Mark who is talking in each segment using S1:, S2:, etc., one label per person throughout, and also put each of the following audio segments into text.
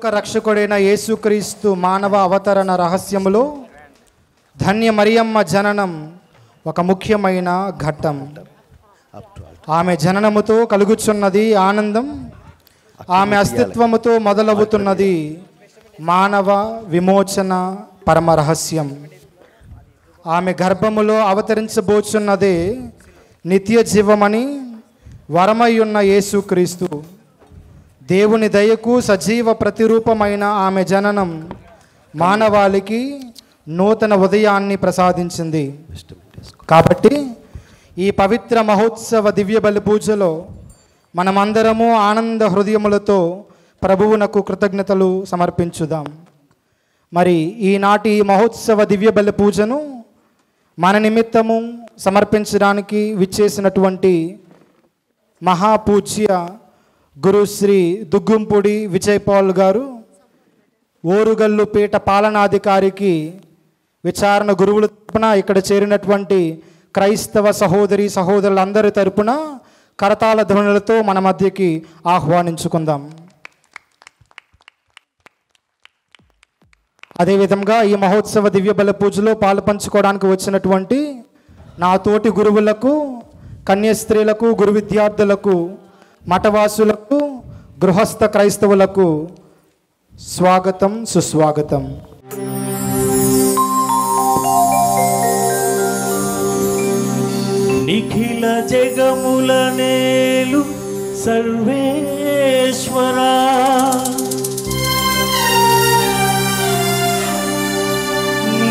S1: లోక రక్షకుడైన యేసుక్రీస్తు మానవ అవతరణ రహస్యములో ధన్య మరియమ్మ జననం ఒక ముఖ్యమైన ఘట్టం. ఆమె జననముతో కలుగుచున్నది ఆనందం. ఆమె అస్తిత్వముతో మొదలవుతున్నది మానవ విమోచన పరమ రహస్యం. ఆమె గర్భములో అవతరించబోచున్నదే నిత్య జీవమని వరమయ్యున్న యేసుక్రీస్తు. దేవుని దయకు సజీవ ప్రతిరూపమైన ఆమె జననం మానవాళికి నూతన ఉదయాన్ని ప్రసాదించింది. కాబట్టి ఈ పవిత్ర మహోత్సవ దివ్య బలి పూజలో మనమందరము ఆనంద హృదయములతో ప్రభువునకు కృతజ్ఞతలు సమర్పించుదాం. మరి ఈనాటి మహోత్సవ దివ్య బలి పూజను మన నిమిత్తము సమర్పించడానికి విచ్చేసినటువంటి మహాపూజ్య గురుశ్రీ దుగ్గుంపుడి విజయపాల్ గారు, ఓరుగల్లుపేట పాలనాధికారికి విచారణ గురువుల తరపున ఇక్కడ చేరినటువంటి క్రైస్తవ సహోదరి సహోదరులందరి తరపున కరతాళ ధ్వనులతో మన మధ్యకి ఆహ్వానించుకుందాం. అదేవిధంగా ఈ మహోత్సవ దివ్య బల పూజలో పాలుపంచుకోవడానికి వచ్చినటువంటి నా తోటి గురువులకు, కన్యాస్త్రీలకు, గురు విద్యార్థులకు, మఠవాసులకు, గృహస్థ క్రైస్తవులకు స్వాగతం, సుస్వాగతం.
S2: నిఖిల జగముల నేలు సర్వేశ్వరా,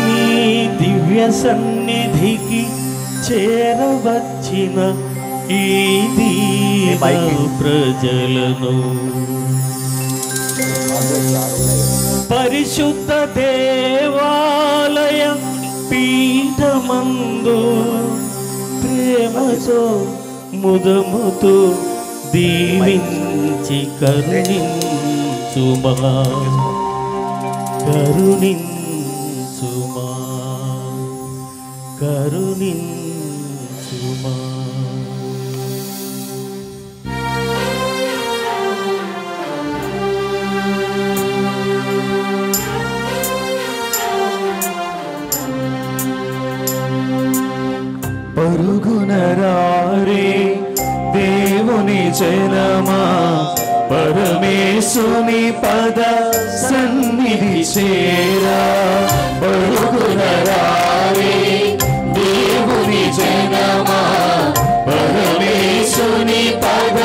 S2: నీ దివ్య సన్నిధికి చేరవచ్చిన ఈ దీన ప్రజలను పరిశుద్ధ దేవాలయ పీఠమందు ప్రేమతో ముదముతో దీవించి కరుణించుమా, కరుణించుమా, కరుణించుమా. పరుగునరారే దేవుని జనమా, పరమేశుని పద సన్నిధి చేరా. పరుగునరారే దేవుని జనమా, పరమేశుని పద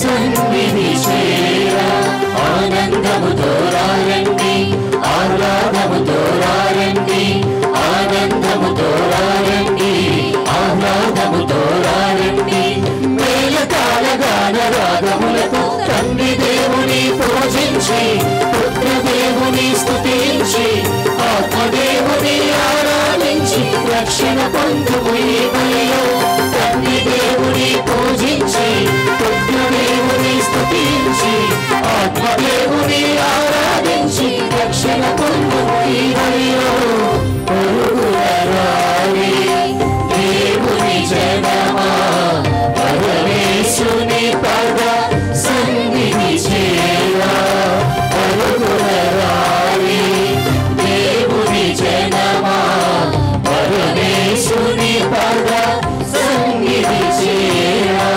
S2: సన్నిధి చేరా. ఆనందముతో రారండి, ఆహ్లాదముతో రారండి, ఆనందముతో రారండి, ఆహ్లాదముతో రారండి. మేళతాళ గాన రాగములతో తండ్రి దేవుని పూజించి, పుత్ర దేవుని స్తుతించి, ఆత్మదేవుని ఆరాధించి రక్షణ పొందుము ఈ బలిలో. తండ్రి దేవుని పూజించి, పుత్ర దేవుని స్తుతించి, ఆత్మదేవుని ఆరాధించి రక్షణ పొందుము ఈ బలిలో. దేవుని జనమా, పరమేశుని పద సన్నిధి చేరా. పరుగునరారి దేవుని జనమా, పరమేశుని పద సన్నిధి చేరా.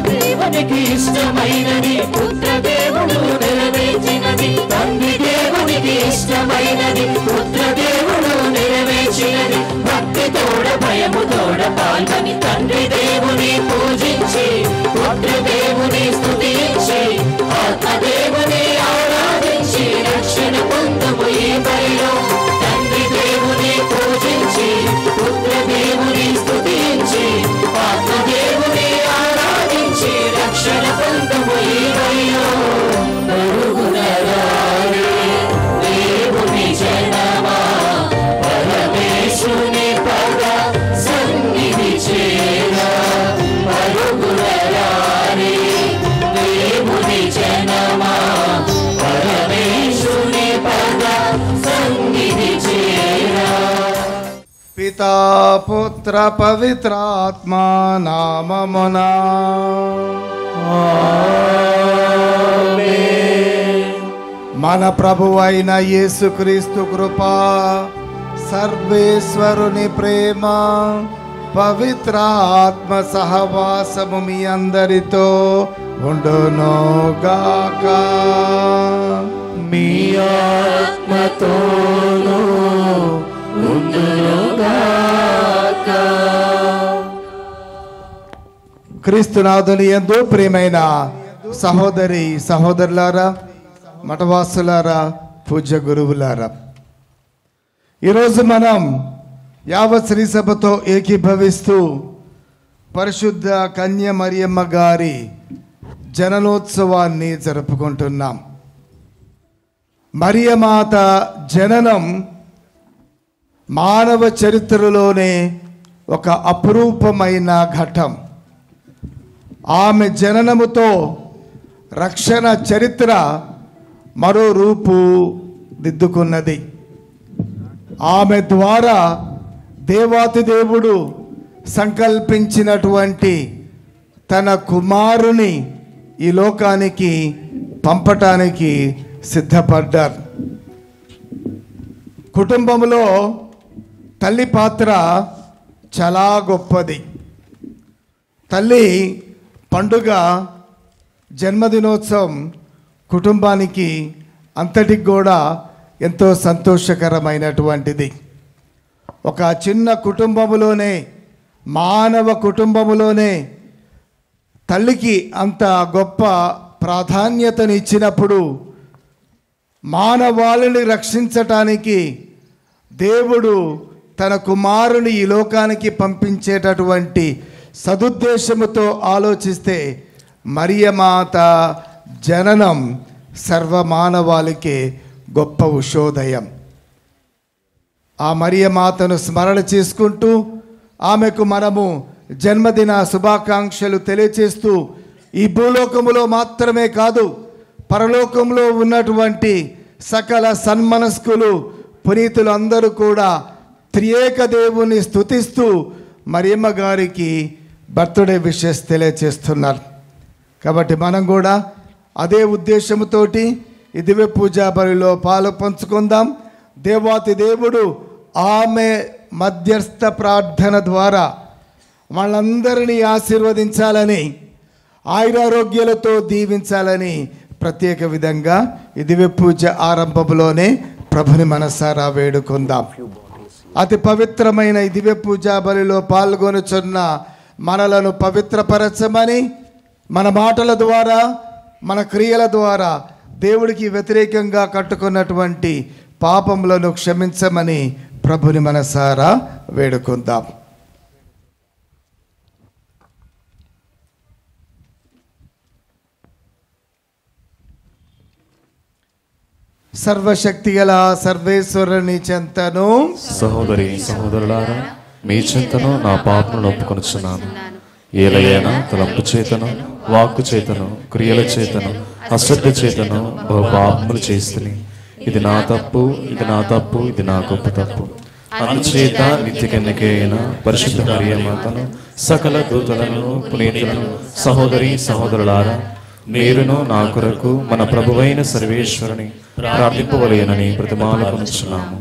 S2: దేవునికి ఇష్టమైనది పుత్ర దేవుడు నెరవేర్చినది. తండ్రి దేవునికి ఇష్టమైనది పుత్ర దేవుడు
S3: పితా పుత్ర పవిత్రాత్మ నామమునా మన ప్రభువు అయిన యేసుక్రీస్తు కృప, సర్వేశ్వరుని ప్రేమ, పవిత్ర ఆత్మ సహవాసము మీ అందరితో ఉండునుగాక.
S2: మీ ఆత్మతోను ఉండునుగాక.
S3: క్రీస్తునాథుని యందు ప్రియమైన సహోదరి సహోదరులారా, మఠవాసులారా, పూజ్య గురువులారా, ఈరోజు మనం యావత్ శ్రీ సభతో ఏకీభవిస్తూ పరిశుద్ధ కన్య మరియమ్మ గారి జననోత్సవాన్ని జరుపుకుంటున్నాం. మరియమాత జననం మానవ చరిత్రలోనే ఒక అపురూపమైన ఘట్టం. ఆమె జననముతో రక్షణ చరిత్ర మరో రూపు దిద్దుకున్నది. ఆమె ద్వారా దేవాతి దేవుడు సంకల్పించినటువంటి తన కుమారుని ఈ లోకానికి పంపటానికి సిద్ధపడ్డారు. కుటుంబంలో తల్లి పాత్ర చాలా గొప్పది. తల్లి పండుగ, జన్మదినోత్సవం కుటుంబానికి అంతటికి కూడా ఎంతో సంతోషకరమైనటువంటిది. ఒక చిన్న కుటుంబములోనే, మానవ కుటుంబములోనే తల్లికి అంత గొప్ప ప్రాధాన్యతను ఇచ్చినప్పుడు, మానవాళిని రక్షించటానికి దేవుడు తన కుమారుని ఈ లోకానికి పంపించేటటువంటి సదుద్దేశముతో ఆలోచిస్తే మరియమాత జననం సర్వమానవాళికి గొప్ప ఉషోదయం. ఆ మరియమాతను స్మరణ చేసుకుంటూ ఆమెకు మనము జన్మదిన శుభాకాంక్షలు తెలియచేస్తూ ఈ భూలోకములో మాత్రమే కాదు, పరలోకంలో ఉన్నటువంటి సకల సన్మనస్కులు పునీతులు అందరూ కూడా త్రియేక దేవుని స్తుతిస్తూ మరియమ్మ గారికి బర్త్డే విషెస్ తెలియచేస్తున్నారు. కాబట్టి మనం కూడా అదే ఉద్దేశంతోటి ఈ దివ్య పూజా బలిలో పాలు పంచుకుందాం. దేవాతి దేవుడు ఆమె మధ్యస్థ ప్రార్థన ద్వారా వాళ్ళందరినీ ఆశీర్వదించాలని, ఆయురారోగ్యాలతో దీవించాలని ప్రత్యేక విధంగా ఈ దివ్య పూజ ఆరంభంలోనే ప్రభుని మనసారా వేడుకుందాం. అతి పవిత్రమైన ఈ దివ్య పూజా బలిలో పాల్గొనుచున్న మనలను పవిత్రపరచమని, మన మాటల ద్వారా, మన క్రియల ద్వారా దేవుడికి వ్యతిరేకంగా కట్టుకున్నటువంటి పాపములను క్షమించమని ప్రభుని మనసారా వేడుకుందాం. సర్వశక్తిగల సర్వేశ్వరుని చెంతను,
S4: సహోదరి సహోదరులారా, మీ చింతను నా పాపను ఒప్పుకొనుచున్నాను. ఏలైనా తలంపు చేతను, వాక్కు చేతను, క్రియల చేతను, అశ్రద్ధ చేతను బహు పాపములు చేస్తుని. ఇది నా తప్పు, ఇది నా తప్పు, ఇది నా గొప్ప తప్పు. అందుచేత నిత్యకన్యకే అయిన పరిశుద్ధ మరియమాతను, సకల దూతలను, పునీతులను, సహోదరి సహోదరులారా, మీరును నా కొరకు మన ప్రభువైన సర్వేశ్వరుని ప్రార్థింపవలెనని ప్రతిమాలకొనుచున్నాము.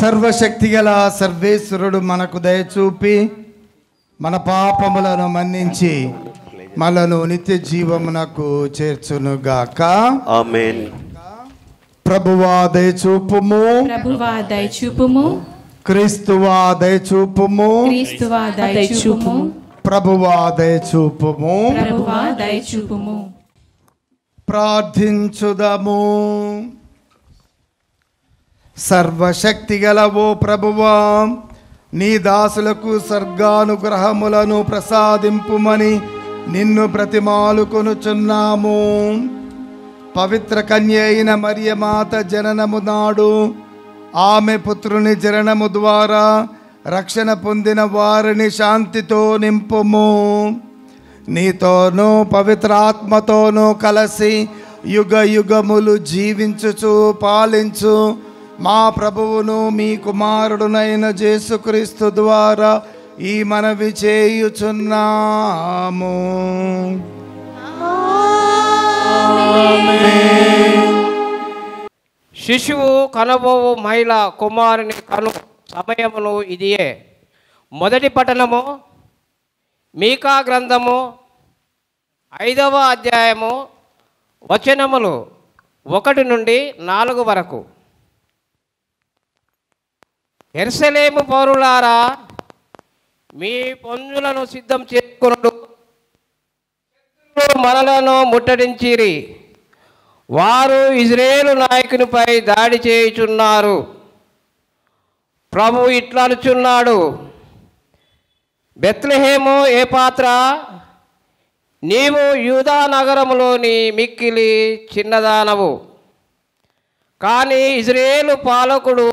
S3: సర్వశక్తిగల సర్వేశ్వరుడు మనకు దయచూపి మన పాపములను మన్నించి మనను నిత్య జీవమునకు చేర్చునుగాక.
S2: ఆమేన్.
S3: ప్రభువా దయచూపుము,
S5: ప్రభువా దయచూపుము,
S3: క్రీస్తువా దయచూపుము,
S5: క్రీస్తువా దయచూపుము,
S3: ప్రభువా దయచూపుము.
S5: ప్రభువా దయచూపుము.
S3: ప్రార్థించుదము. సర్వశక్తిగల ఓ ప్రభువా, నీ దాసులకు స్వర్గానుగ్రహములను ప్రసాదింపుమని నిన్ను బ్రతిమాలుకొనుచున్నాము. పవిత్ర కన్య అయిన మరియమాత జననము నాడు ఆమె పుత్రుని జననము ద్వారా రక్షణ పొందిన వారిని శాంతితో నింపుము. నీతోనూ పవిత్ర ఆత్మతోనూ కలిసి యుగ యుగములు జీవించుచు పాలించు మా ప్రభువును మీ కుమారుడునైన యేసుక్రీస్తు ద్వారా ఈ మనవి చేయుచున్నాము.
S6: శిశువు కనబోవు మహిళ కుమారుని కను సమయమును ఇదియే. మొదటి పఠనము మీకా గ్రంథము 5వ అధ్యాయము వచనములు 1 నుండి 4 వరకు. యెరూషలేము పౌరులారా, మీ పొంజులను సిద్ధం చేసుకొనుడు. మనలను ముట్టడించిరి. వారు ఇజ్రాయేలు నాయకునిపై దాడి చేయుచున్నారు. ప్రభు ఇట్లా అనుచున్నాడు, బెత్లెహేము ఏ పాత్ర, నీవు యూదా నగరములోని మిక్కిలి చిన్నదానవు. కానీ ఇజ్రాయేలు పాలకుడు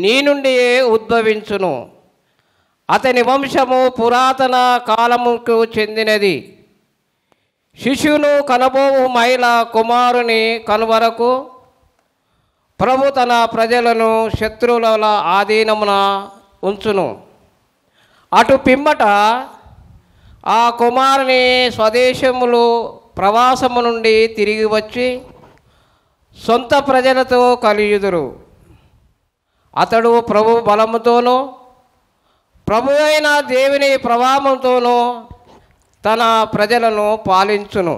S6: నీ నుండియే ఉద్భవించును. అతని వంశము పురాతన కాలముకు చెందినది. శిశువును కనబోవు మహిళ కుమారుని కనువరకు ప్రభు తన ప్రజలను శత్రువుల ఆధీనమున ఉంచును. అటు పిమ్మట ఆ కుమారుని స్వదేశములు ప్రవాసము నుండి తిరిగి వచ్చి సొంత ప్రజలతో కలియుదురు. అతడు ప్రభు బలముతోనూ ప్రభు అయిన దేవుని ప్రభావంతోనూ తన ప్రజలను పాలించును.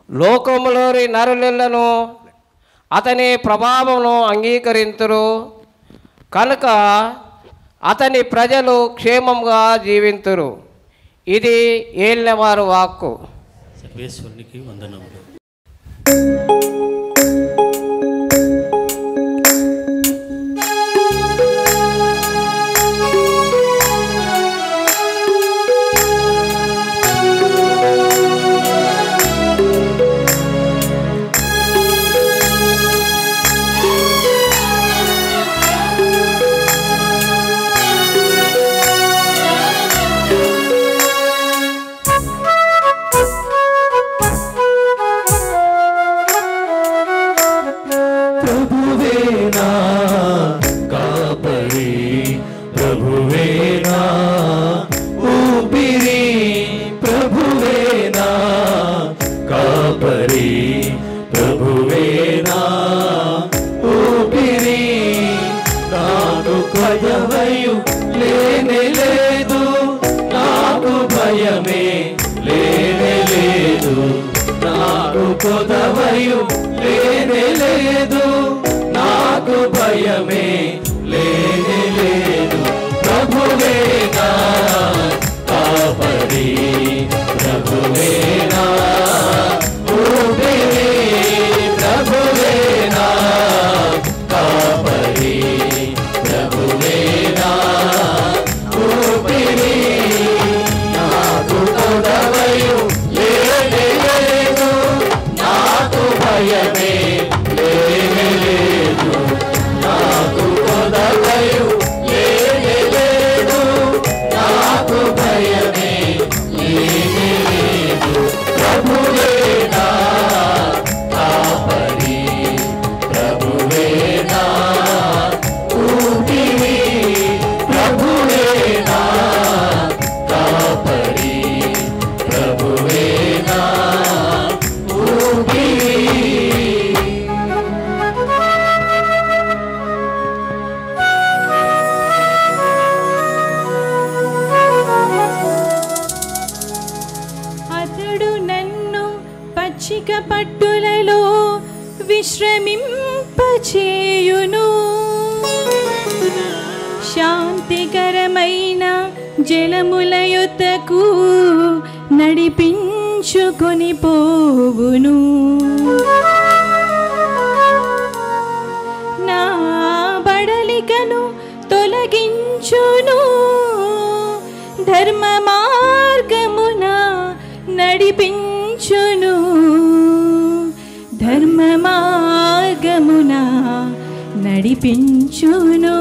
S6: లోకములోని నరులను అతని ప్రభావమును అంగీకరింతురు కనుక అతని ప్రజలు క్షేమంగా జీవింతురు. ఇది ఏలినవారు వాక్కు.
S7: సర్వేశ్వరునికి వందనములు.
S5: విశ్రమింపచేయును. శాంతికరమైన జలముల యొద్దకు నడిపించుకొని పోవును. నా బడలికను తొలగించును. ధర్మ మార్గమున నడిపించును. ధర్మ మార్గమున నడిపించును.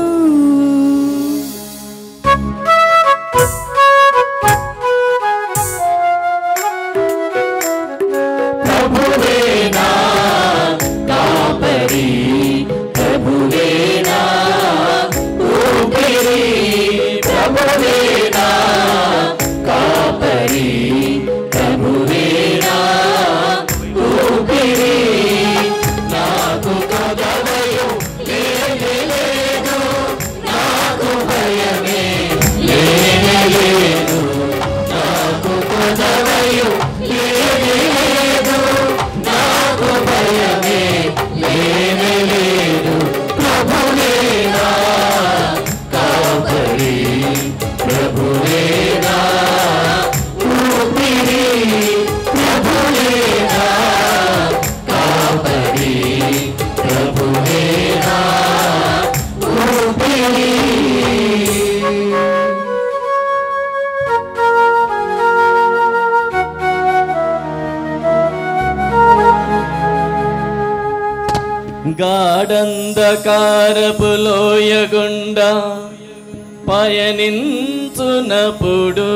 S2: గాఢంధకారపు లోయగుండా పయనించునప్పుడు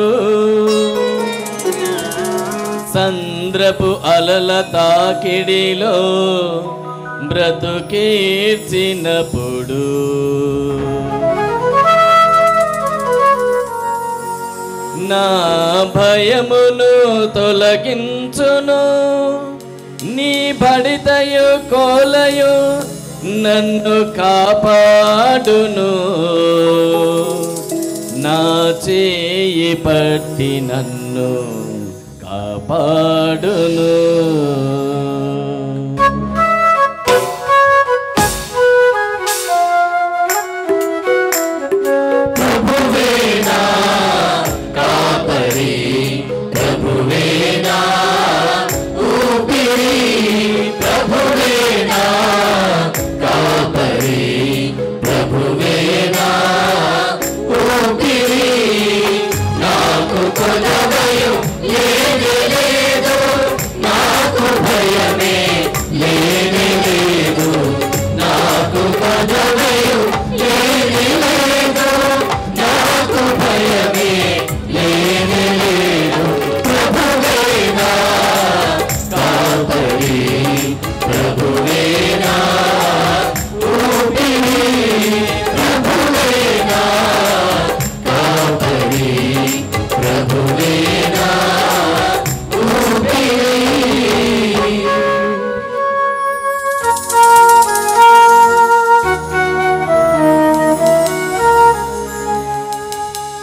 S2: సంద్రపు అలల తాకిడిలో బ్రతుకీర్చినప్పుడు నా భయమును తొలగించును. నీ బడితయు కోలయు నన్ను కాపాడును. నా చేయి పట్టి నన్ను కాపాడును.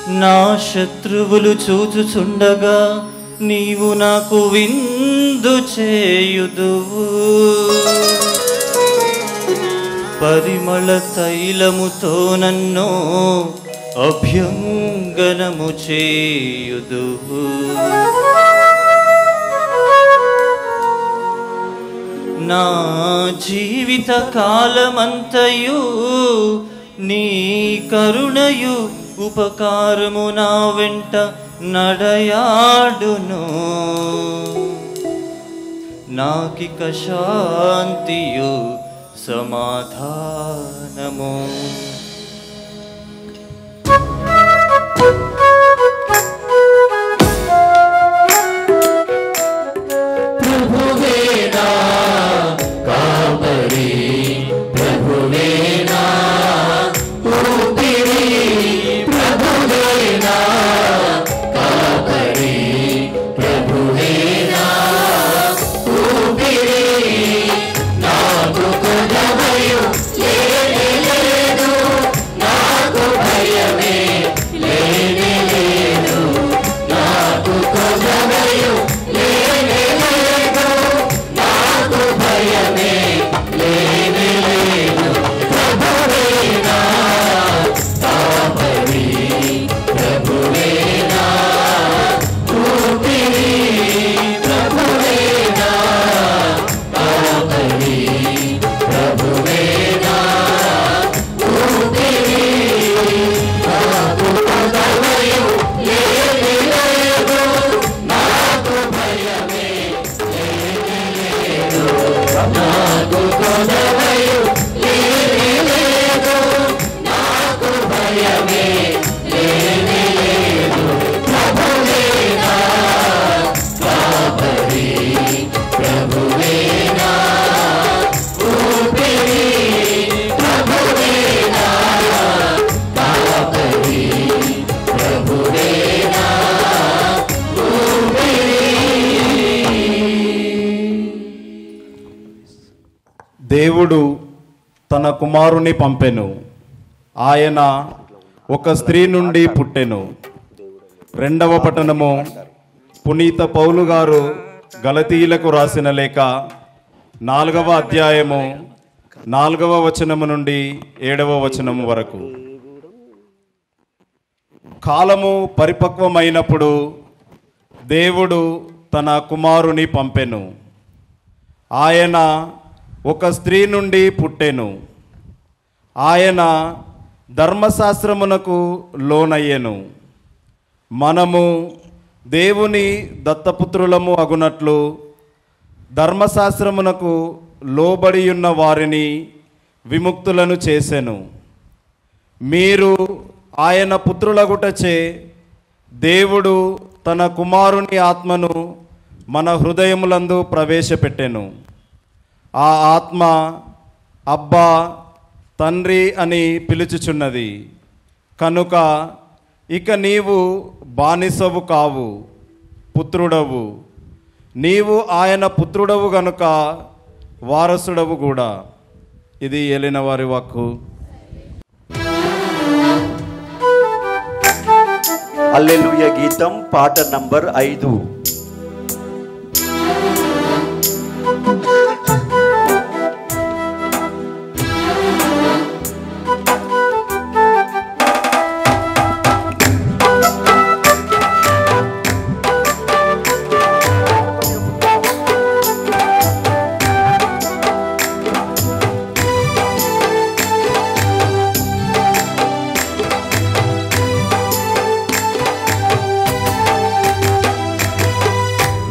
S8: నా శత్రువులు చూచుచుండగా నీవు నాకు విందు చేయుదువు. పరిమళ తైలముతో నన్ను అభ్యంగనము చేయుదువు. నా జీవిత కాలమంతయు నీ కరుణయు ఉపకారము నా వెంట నడయాడును. నాకిక శాంతియు సమాధానము.
S2: నాకు కొదవయు లేనే లేదు.
S9: దేవుడు తన కుమారుని పంపెను. ఆయన ఒక స్త్రీ నుండి పుట్టెను. రెండవ పట్టణము పునీత పౌలు గారు గలతీయులకు రాసిన లేఖ 4వ అధ్యాయము 4వ వచనము నుండి 7వ వచనము వరకు. కాలము పరిపక్వమైనప్పుడు దేవుడు తన కుమారుని పంపెను. ఆయన ఒక స్త్రీ నుండి పుట్టెను. ఆయన ధర్మశాస్త్రమునకు లోనయ్యెను. మనము దేవుని దత్తపుత్రులము అగునట్లు ధర్మశాస్త్రమునకు లోబడి ఉన్న వారిని విముక్తులను చేసెను. మీరు ఆయన పుత్రులగుటచే దేవుడు తన కుమారుని ఆత్మను మన హృదయములందు ప్రవేశపెట్టెను. ఆ ఆత్మ అబ్బా తండ్రి అని పిలుచుచున్నది. కనుక ఇక నీవు బానిసవు కావు, పుత్రుడవు. నీవు ఆయన పుత్రుడవు గనుక వారసుడవు కూడా. ఇది ఏలిన వారి వాక్కు.
S10: హల్లెలూయా గీతం పాట నంబర్ 5.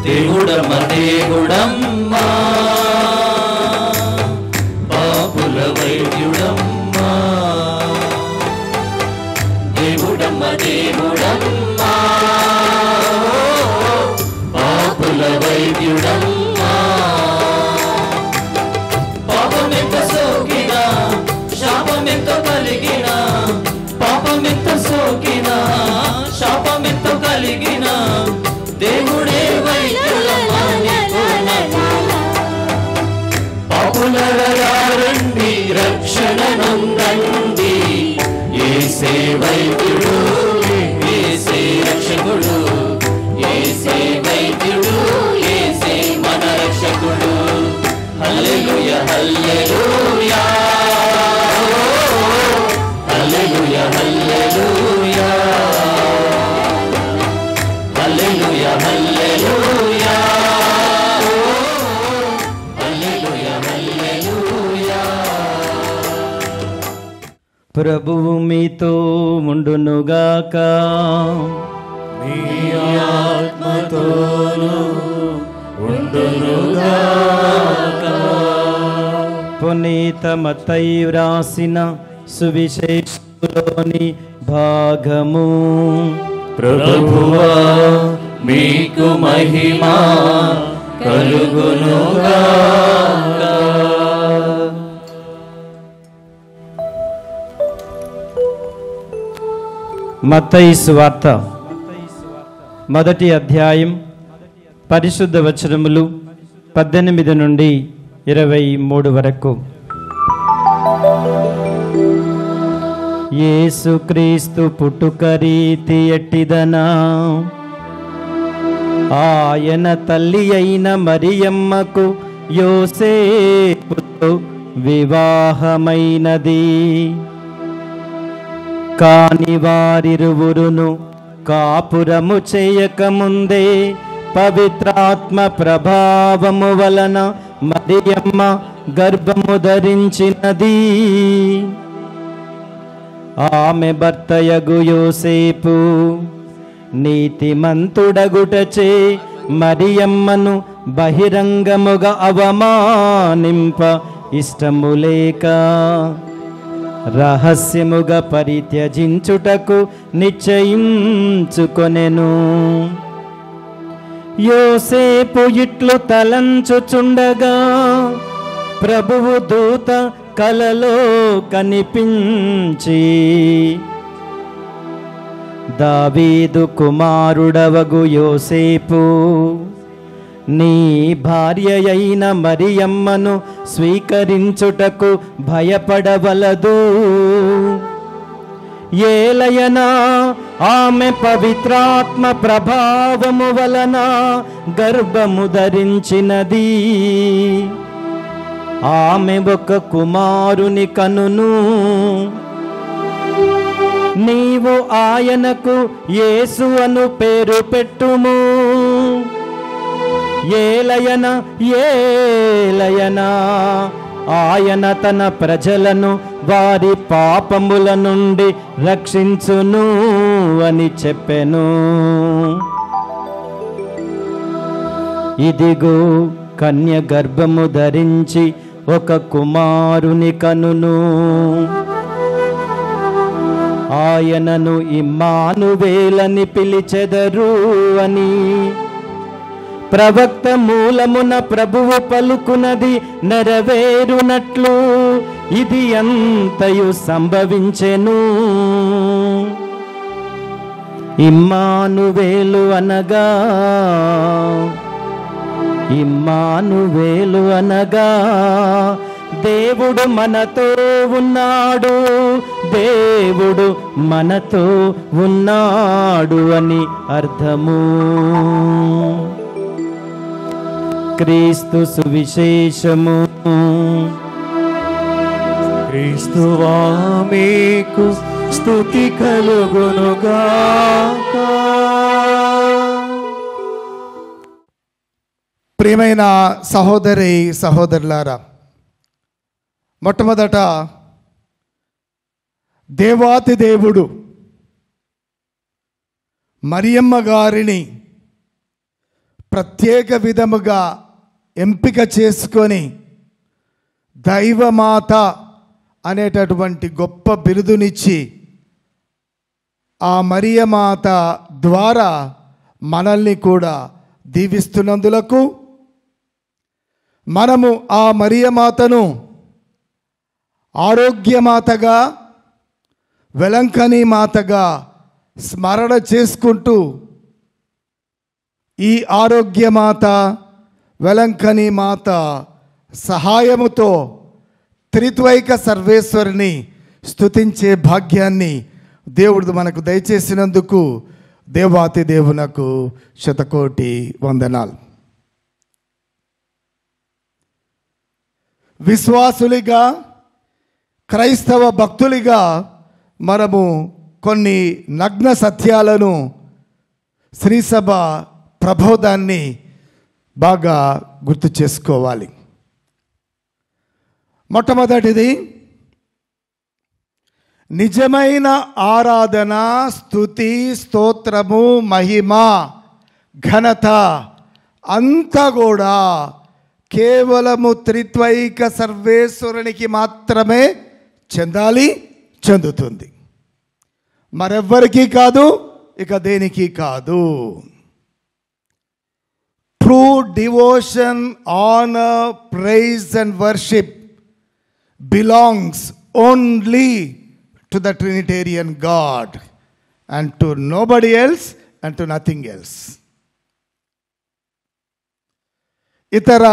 S8: దేవుడమ్మ దేవుడమ్మా, పాపుల వైద్యుడమ్మా. దేవుడమ్మ దేవుడమ్మా, పాపుల వైద్యుడమ్మా. పాపమెంత సోకినా, శాపమెంత కలిగినా, పాపమెంత సోకినా, శాపమెంత కలిగినా, దేవుడే పాపులరండి రక్షణ నందండి. యేసే వైద్యుడు, యేసే రక్షకుడు, యేసే వైద్యుడు, యేసే మన రక్షకుడు. హల్లెలూయా హల్లెలూయా, హల్లెలూయా హల్లెలూయా, హల్లెలూయా హల్లెలూయా.
S11: ప్రభువు మీతో ఉండునుగాక.
S4: మీ ఆత్మతోను ఉండునుగాక.
S11: పునీత మత్తయి వ్రాసిన సువిశేషంలోని భాగము.
S8: ప్రభువా మీకు మహిమా కలుగునుగాక.
S11: మత్తయి సువార్త 1వ అధ్యాయం పరిశుద్ధ వచనములు 18 నుండి 23 వరకు. యేసుక్రీస్తు పుట్టుక రీతి ఎట్టిదనా, ఆయన తల్లి అయిన మరియమ్మకు యోసేపుతో వివాహమైనది. కాని వారిరువురును కాపురము చేయకముందే పవిత్రాత్మ ప్రభావము వలన మరియమ్మ గర్భము ధరించినది. ఆమె భర్తయగు యోసేపు నీతిమంతుడగుటచే మరియమ్మను బహిరంగముగా అవమానింప ఇష్టము లేక రహస్యముగా పరిత్యజించుటకు నిశ్చయించుకొనెను. యోసేపు ఇట్లు తలంచుచుండగా ప్రభువు దూత కలలో కనిపించి, దావీదు కుమారుడవగు యోసేపు, నీ భార్య అయిన మరియమ్మను స్వీకరించుటకు భయపడవలదు. ఏలయనా ఆమె పవిత్రాత్మ ప్రభావము వలన గర్భము ధరించినది. ఆమె ఒక కుమారుని కనును. నీవు ఆయనకు యేసు అను పేరు పెట్టుము. ఏలయన ఏలయనా ఆయన తన ప్రజలను వారి పాపముల నుండి రక్షించును అని చెప్పెను. ఇదిగో కన్య గర్భము ధరించి ఒక కుమారుని కనును. ఆయనను ఇమ్మానువేలని పిలిచెదరు అని ప్రవక్త మూలమున ప్రభువు పలుకున్నది నెరవేరునట్లు ఇది అంతయు సంభవించెను. ఇమ్మానువేలు అనగా దేవుడు మనతో ఉన్నాడు, దేవుడు మనతో ఉన్నాడు అని అర్థము. క్రీస్తు సువిశేషము.
S4: క్రీస్తువా మీకు స్తుతి కలుగునుగాక.
S3: ప్రియమైన సహోదరి సహోదరులారా, మొట్టమొదట దేవాతి దేవుడు మరియమ్మ గారిని ప్రత్యేక విధముగా ఎంపిక చేసుకొని దైవమాత అనేటటువంటి గొప్ప బిరుదునిచ్చి ఆ మరియమాత ద్వారా మనల్ని కూడా దీవిస్తున్నందులకు మనము ఆ మరియమాతను ఆరోగ్యమాతగా, వెలంకని మాతగా స్మరణ చేసుకుంటూ ఈ ఆరోగ్యమాత, వెలంకని మాత సహాయముతో త్రిత్వైక సర్వేశ్వరుని స్తుతించే భాగ్యాన్ని దేవుడు మనకు దయచేసినందుకు దేవాతి దేవునకు శతకోటి వందనాలు. విశ్వాసులుగా, క్రైస్తవ భక్తులుగా మనము కొన్ని నగ్న సత్యాలను, శ్రీసభ ప్రబోధాన్ని బాగా గుర్తు చేసుకోవాలి. మొట్టమొదటిది, నిజమైన ఆరాధన, స్తుతి, స్తోత్రము, మహిమ, ఘనత అంతా కూడా కేవలము త్రిత్వైక సర్వేశ్వరునికి మాత్రమే చెందుతుంది. మరెవ్వరికీ కాదు, ఇక దేనికి కాదు. True devotion, honour, praise and worship belongs only to the Trinitarian God and to nobody else and to nothing else. ఇతర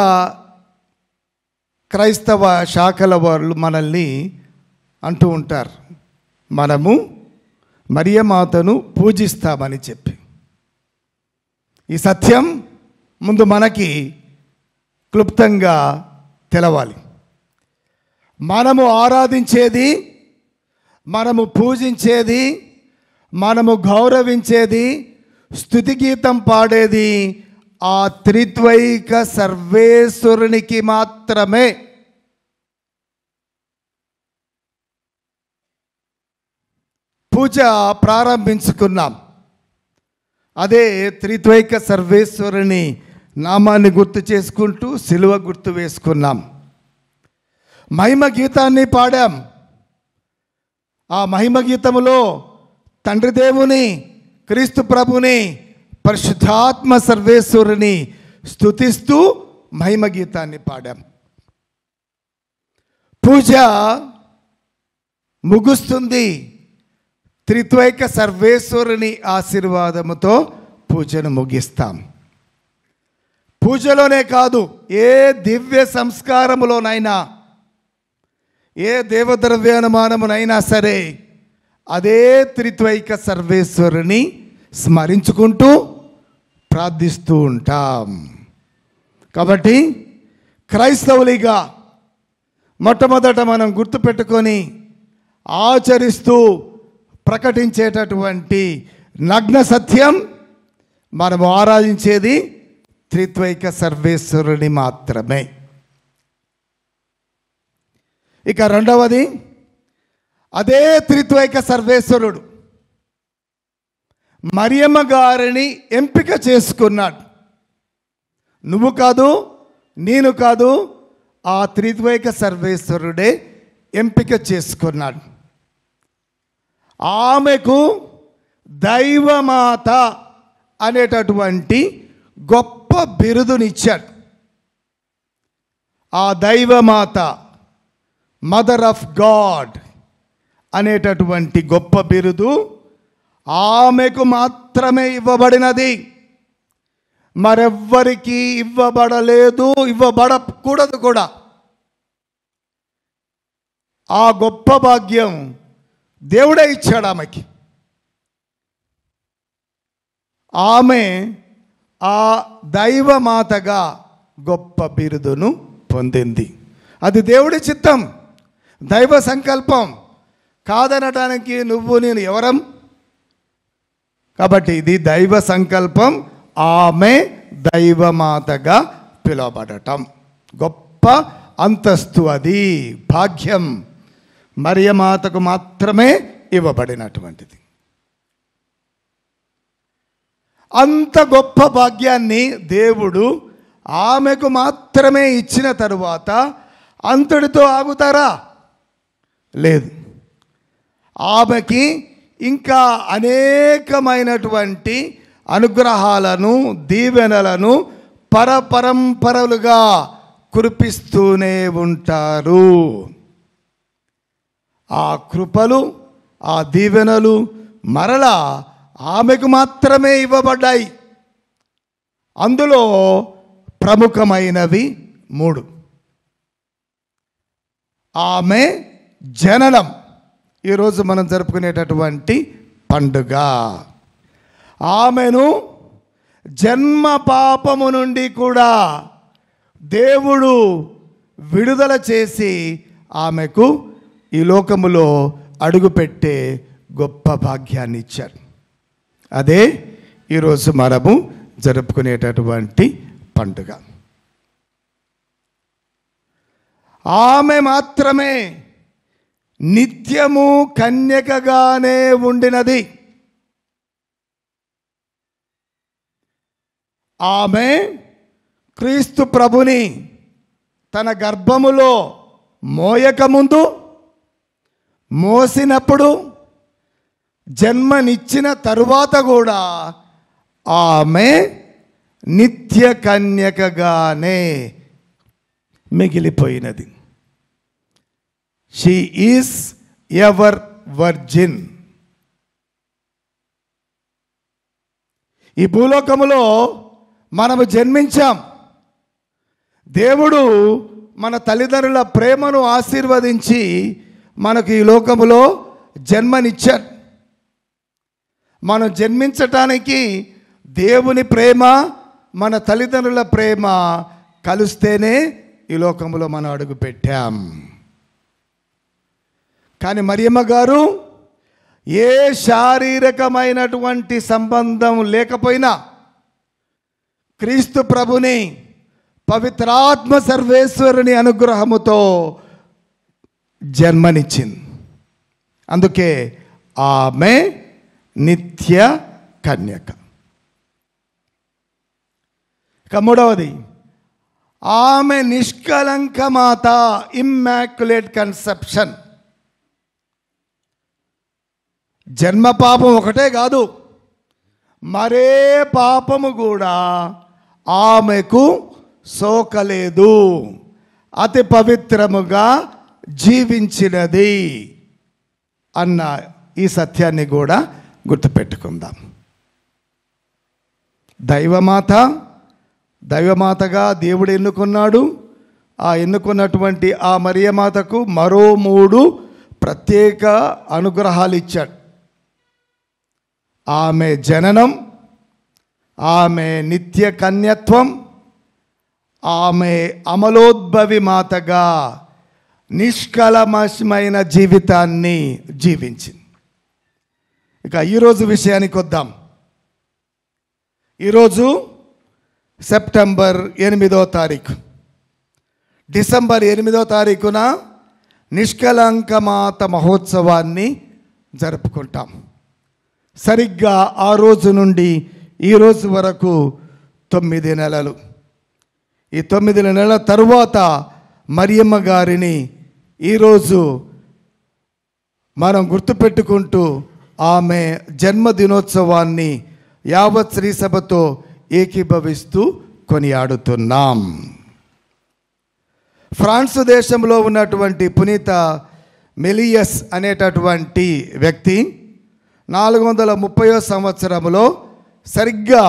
S3: క్రైస్తవ శాఖల వాళ్ళు మనల్ని అంటూ ఉంటారు, మనము మరియమాతను పూజిస్తామని చెప్పి. ఈ సత్యం ముందు మనకి క్లుప్తంగా తెలవాలి. మనము ఆరాధించేది, మనము పూజించేది, మనము గౌరవించేది, స్తుతి గీతం పాడేది ఆ త్రిత్వైక సర్వేశ్వరునికి మాత్రమే. పూజ ప్రారంభించుకున్నాం, అదే త్రిత్వైక సర్వేశ్వరుని నామాన్ని గుర్తు చేసుకుంటూ సిలువ గుర్తు వేసుకున్నాం. మహిమ గీతాన్ని పాడాం. ఆ మహిమ గీతములో తండ్రి దేవుని, క్రీస్తు ప్రభుని, పరిశుద్ధాత్మ సర్వేశ్వరుని స్తుతిస్తూ మహిమ గీతాన్ని పాడాం. పూజ ముగుస్తుంది. త్రిత్వైక సర్వేశ్వరుని ఆశీర్వాదముతో పూజను ముగిస్తాం. పూజలోనే కాదు, ఏ దివ్య సంస్కారములోనైనా, ఏ దేవద్రవ్యానుమానమునైనా సరే అదే త్రిత్వైక సర్వేశ్వరుని స్మరించుకుంటూ ప్రార్థిస్తూ ఉంటాం. కాబట్టి క్రైస్తవులుగా మొట్టమొదట మనం గుర్తుపెట్టుకొని ఆచరిస్తూ ప్రకటించేటటువంటి నగ్న సత్యం, మనము ఆరాధించేది త్రిత్వైక సర్వేశ్వరుని మాత్రమే. ఇక రెండవది, అదే త్రిత్వైక సర్వేశ్వరుడు మరియమ్మ గారిని ఎంపిక చేసుకున్నాడు. నువ్వు కాదు, నేను కాదు, ఆ త్రిత్వైక సర్వేశ్వరుడే ఎంపిక చేసుకున్నాడు. ఆమెకు దైవమాత అనేటటువంటి గొప్ప బిరుదునిచ్చాడు. ఆ దైవమాత, మదర్ ఆఫ్ గాడ్ అనేటటువంటి గొప్ప బిరుదు ఆమెకు మాత్రమే ఇవ్వబడినది. మరెవ్వరికి ఇవ్వబడలేదు, ఇవ్వబడకూడదు కూడా. ఆ గొప్ప భాగ్యం దేవుడే ఇచ్చాడు ఆమెకి. ఆమె ఆ దైవమాతగా గొప్ప బిరుదును పొందింది. అది దేవుడి చిత్తం, దైవ సంకల్పం. కాదనడానికి నువ్వు నేను ఎవరం? కాబట్టి ఇది దైవ సంకల్పం. ఆమె దైవమాతగా పిలువబడటం గొప్ప అంతస్తు, అది భాగ్యం. మరియమాతకు మాత్రమే ఇవ్వబడినటువంటిది. అంత గొప్ప భాగ్యాన్ని దేవుడు ఆమెకు మాత్రమే ఇచ్చిన తరువాత అంతటితో ఆగుతారా? లేదు. ఆమెకి ఇంకా అనేకమైనటువంటి అనుగ్రహాలను, దీవెనలను పరపరంపరలుగా కురిపిస్తూనే ఉంటారు. ఆ కృపలు, ఆ దీవెనలు మరలా ఆమెకు మాత్రమే ఇవ్వబడ్డాయి. అందులో ప్రముఖమైనవి 3. ఆమె జననం, ఈరోజు మనం జరుపుకునేటటువంటి పండుగ. ఆమెను జన్మ పాపము నుండి కూడా దేవుడు విడుదల చేసి ఆమెకు ఈ లోకములో అడుగుపెట్టే గొప్ప భాగ్యాన్ని ఇచ్చారు. అదే ఈరోజు మనము జరుపుకునేటటువంటి పండుగ. ఆమె మాత్రమే నిత్యము కన్యకగానే ఉండినది. ఆమె క్రీస్తు ప్రభుని తన గర్భములో మోయకముందు, మోసినప్పుడు, జన్మనిచ్చిన తరువాత కూడా ఆమె నిత్య కన్యకగానే మిగిలిపోయినది. She is ever virgin. ఈ భూలోకములో మనము జన్మించాం. దేవుడు మన తల్లిదండ్రుల ప్రేమను ఆశీర్వదించి మనకు ఈ లోకములో జన్మనిచ్చాడు. మనం జన్మించటానికి దేవుని ప్రేమ, మన తల్లిదండ్రుల ప్రేమ కలిస్తేనే ఈ లోకములో మనం అడుగు పెట్టాం. కానీ మరియమ్మ గారు ఏ శారీరకమైనటువంటి సంబంధం లేకపోయినా క్రీస్తు ప్రభుని పవిత్రాత్మ సర్వేశ్వరుని అనుగ్రహముతో జన్మనిచ్చింది. అందుకే ఆమె నిత్య కన్యక. ఇక 3వది, ఆమె నిష్కలంక మాత, ఇమ్మాక్యులేట్ కన్సెప్షన్. జన్మ పాపం ఒకటే కాదు, మరే పాపము కూడా ఆమెకు సోకలేదు. అతి పవిత్రముగా జీవించినది అన్న ఈ సత్యాన్ని కూడా గుర్తుపెట్టుకుందాం. దైవమాత, దైవమాతగా దేవుడు ఎన్నుకున్నాడు. ఆ ఎన్నుకున్నటువంటి ఆ మరియమాతకు మరో 3 ప్రత్యేక అనుగ్రహాలు ఇచ్చాడు. ఆమె జననం, ఆమె నిత్య కన్యత్వం, ఆమె అమలోద్భవి మాతగా నిష్కళమమైన జీవితాన్ని జీవించింది. ఇక ఈరోజు విషయానికి వద్దాం. ఈరోజు సెప్టెంబర్ 8వ తారీఖు, డిసెంబర్ 8వ తారీఖున నిష్కళంకమాత మహోత్సవాన్ని జరుపుకుంటాం. సరిగ్గా ఆ రోజు నుండి ఈ రోజు వరకు 9 నెలలు. ఈ 9 నెలల తరువాత మరియమ్మ గారిని ఈరోజు మనం గుర్తుపెట్టుకుంటూ ఆమె జన్మదినోత్సవాన్ని యావత్ శ్రీ సభతో ఏకీభవిస్తూ కొనియాడుతున్నాం. ఫ్రాన్స్ దేశంలో ఉన్నటువంటి పునీత మెలియస్ అనేటటువంటి వ్యక్తి 430వ సంవత్సరంలో సరిగ్గా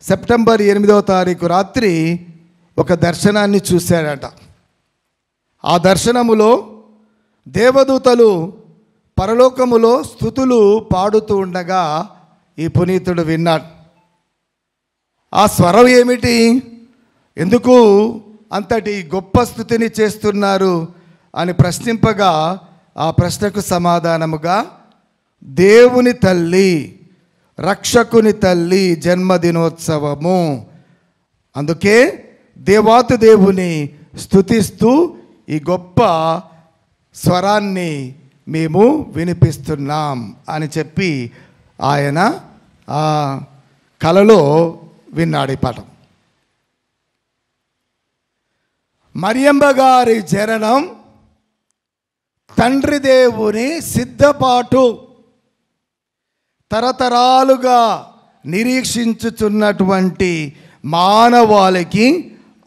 S3: సెప్టెంబర్ 8వ తారీఖు రాత్రి ఒక దర్శనాన్ని చూశాడట. ఆ దర్శనములో దేవదూతలు పరలోకములో స్తుతులు పాడుతూ ఉండగా ఈ పునీతుడు విన్నాడు. ఆ స్వరం ఏమిటి? ఎందుకు అంతటి గొప్ప స్తుతిని చేస్తున్నారు అని ప్రశ్నింపగా ఆ ప్రశ్నకు సమాధానముగా దేవుని తల్లి, రక్షకుని తల్లి జన్మదినోత్సవము, అందుకే దేవాతి దేవుని స్తుతిస్తూ ఈ గొప్ప స్వరాన్ని మేము వినిపిస్తున్నాం అని చెప్పి ఆయన ఆ కలలో విన్నాడు. ఈ పాఠం మరియమ్మ గారి జననం తండ్రి దేవుని సిద్ధపాటు, తరతరాలుగా నిరీక్షించుచున్నటువంటి మానవాళికి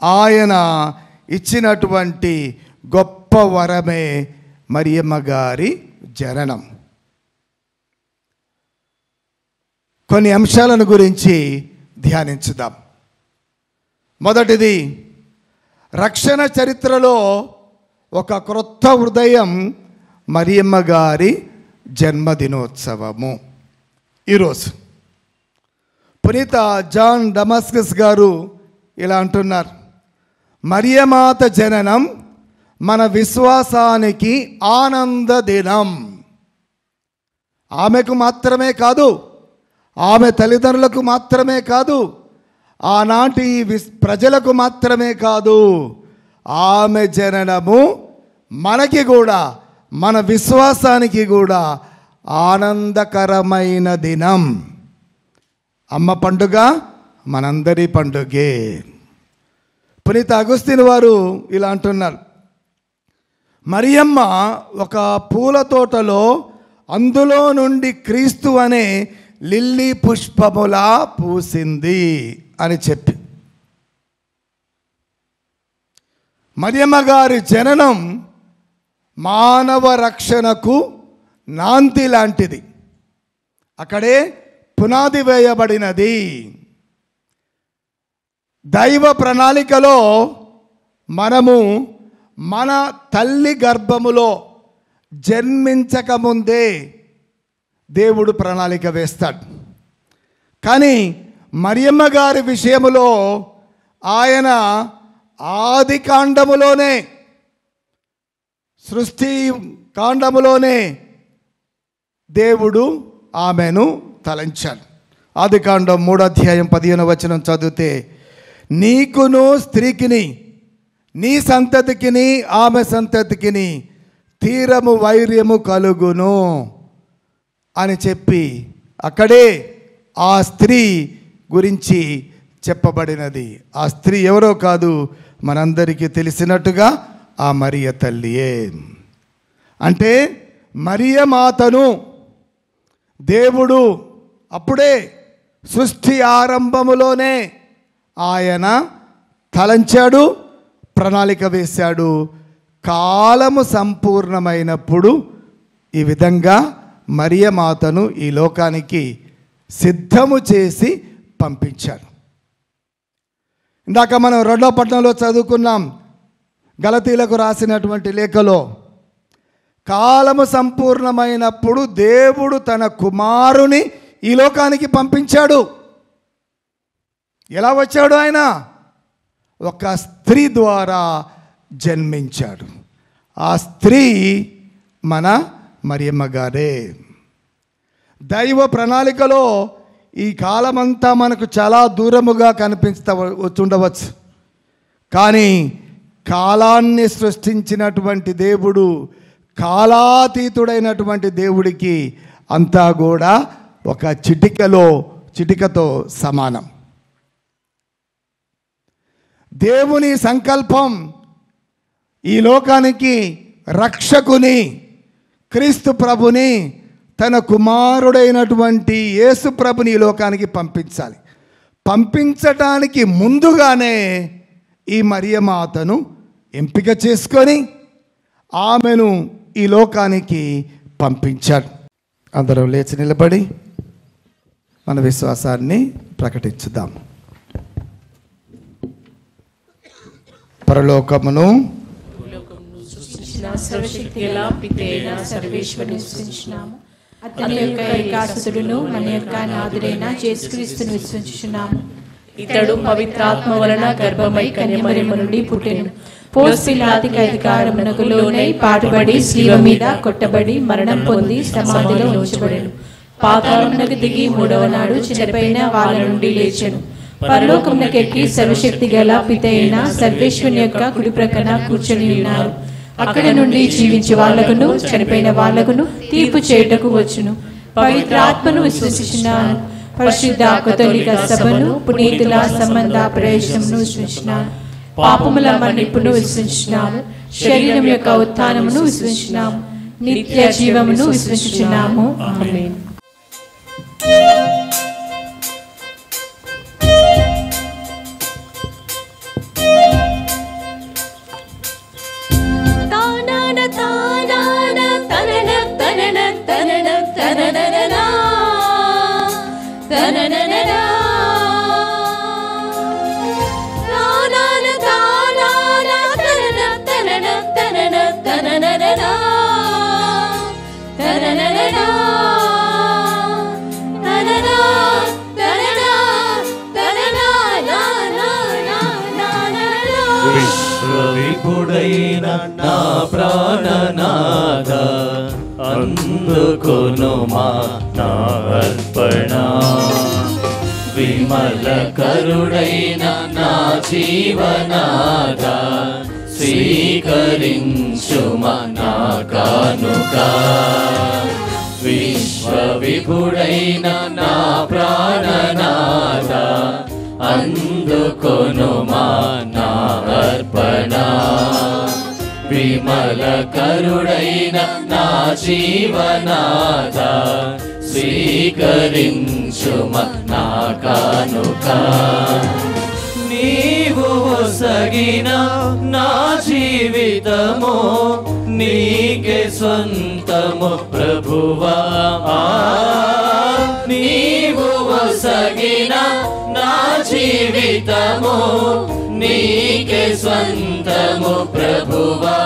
S3: ఆయన ఇచ్చినటువంటి గొప్ప వరమే మరియమ్మ గారి జననం. కొన్ని అంశాలను గురించి ధ్యానించుదాం. మొదటిది, రక్షణ చరిత్రలో ఒక క్రొత్త ఉదయం మరియమ్మ గారి జన్మదినోత్సవము. ఈరోజు పునీత జాన్ డమాస్కస్ గారు ఇలా అంటున్నారు: మరియమాత జననం మన విశ్వాసానికి ఆనంద దినం. ఆమెకు మాత్రమే కాదు, ఆమె తల్లిదండ్రులకు మాత్రమే కాదు, ఆనాటి ప్రజలకు మాత్రమే కాదు, ఆమె జననము మనకి కూడా, మన విశ్వాసానికి కూడా ఆనందకరమైన దినం. అమ్మ పండుగ మనందరి పండుగే. పునీత అగస్తిన్ వారు ఇలా అంటున్నారు: మరియమ్మ ఒక పూల తోటలో అందులో నుండి క్రీస్తు అనే లిల్లీ పుష్పములా పూసింది అని చెప్పి, మరియమ్మ గారి జననం మానవ రక్షణకు నాంది లాంటిది. అక్కడే పునాది వేయబడినది. దైవ ప్రణాళికలో మనము మన తల్లి గర్భములో జన్మించకముందే దేవుడు ప్రణాళిక వేస్తాడు. కానీ మరియమ్మ గారి విషయములో ఆయన ఆది కాండములోనే, సృష్టి కాండములోనే దేవుడు ఆమెను తలంచాడు. ఆది కాండం 3వ అధ్యాయం 15వ వచనం చదివితే, నీకును స్త్రీకిని, నీ సంతతికిని ఆమె సంతతికిని తీరము వైర్యము కలుగును అని చెప్పి అక్కడే ఆ స్త్రీ గురించి చెప్పబడినది. ఆ స్త్రీ ఎవరో కాదు, మనందరికీ తెలిసినట్టుగా ఆ మరియ తల్లియే. అంటే మరియమాతను దేవుడు అప్పుడే సృష్టి ఆరంభములోనే ఆయన తలంచాడు, ప్రణాళిక వేశాడు. కాలము సంపూర్ణమైనప్పుడు ఈ విధంగా మరియమాతను ఈ లోకానికి సిద్ధము చేసి పంపించాడు. ఇందాక మనం 2వ పట్టణంలో చదువుకున్నాం, గలతీలకు రాసినటువంటి లేఖలో, కాలము సంపూర్ణమైనప్పుడు దేవుడు తన కుమారుని ఈ లోకానికి పంపించాడు. ఎలా వచ్చాడు ఆయన? ఒక స్త్రీ ద్వారా జన్మించాడు. ఆ స్త్రీ మన మరియమ్మ గారే. దైవ ప్రణాళికలో ఈ కాలమంతా మనకు చాలా దూరముగా కనిపించవచ్చుండవచ్చు, కానీ కాలాన్ని సృష్టించినటువంటి దేవుడు, కాలాతీతుడైనటువంటి దేవుడికి అంతా కూడా ఒక చిటికతో సమానం. దేవుని సంకల్పం ఈ లోకానికి రక్షకుని, క్రీస్తు ప్రభుని, తన కుమారుడైనటువంటి యేసు ప్రభుని ఈ లోకానికి పంపించాలి. పంపించటానికి ముందుగానే ఈ మరియమాతను ఎంపిక చేసుకొని ఆమెను ఈ లోకానికి పంపించాడు. అందరం లేచి నిలబడి మన విశ్వాసాన్ని ప్రకటించుదాం. పరలోకమును
S12: సర్వశక్తి గల పితైన సర్వేశ్వరుని స్తుతించున్నాము. అతని యొక్క ఏకాసురుడును మన యొక్క నాథుడైన యేసుక్రీస్తును విశ్వసించుచున్నాము. ఇతడు పవిత్రాత్మ వలన గర్భమై కన్యమరియమ నుండి పుట్టెను. పోన్స్ పిలాతుకి అధికారమునకు లోనై పాటుబడి శిలువ మీద కొట్టబడి మరణం పొంది సమాధిలో ఉంచబడెను. పాతాళమునకు దిగి 3వ నాడు చనిపోయిన వాళ్ళ నుండి లేచెను. పరలోకమునకెక్కి సర్వశక్తి గల పితైన సర్వేశ్వరుని యొక్క కుడి ప్రక్కన కూర్చొని ఉన్నారు. అక్కడ నుండి జీవించే వాళ్లకును చనిపోయిన వాళ్లకును తీర్పు చేయుటకు వచ్చును. పవిత్రాత్మను విశ్వసించుచున్నాను. పరిశుద్ధ కథోలిక సభను, పునీతుల సంబంధ ప్రవేశమును విశ్వసించుచున్నాను. పాపముల మన్నింపును విశ్వసించుచున్నాము. శరీరం యొక్క ఉత్థానమును విశ్వసించుచున్నాము. నిత్య జీవమును విశ్వసించుచున్నాము. ఆమేన్.
S8: విశ్వవిపుడైన నా ప్రాణనాథ, అందుకొనుమా నా అర్పణ. విమల కరుడైన నా జీవనాథ, స్వీకరించుమా నా కానుక. విశ్వవిపుడైన నా ప్రాణనాథ, అందుకొనుమా నా అర్పణ. విమల కరుడైన నా జీవనాథ, స్వీకరించుమా నా కానుక. నీవు ఒసగిన నా జీవితము నీకే సొంతము ప్రభువా. నీవు ఒసగిన నా జీవితము నీకే స్వంతము ప్రభువా.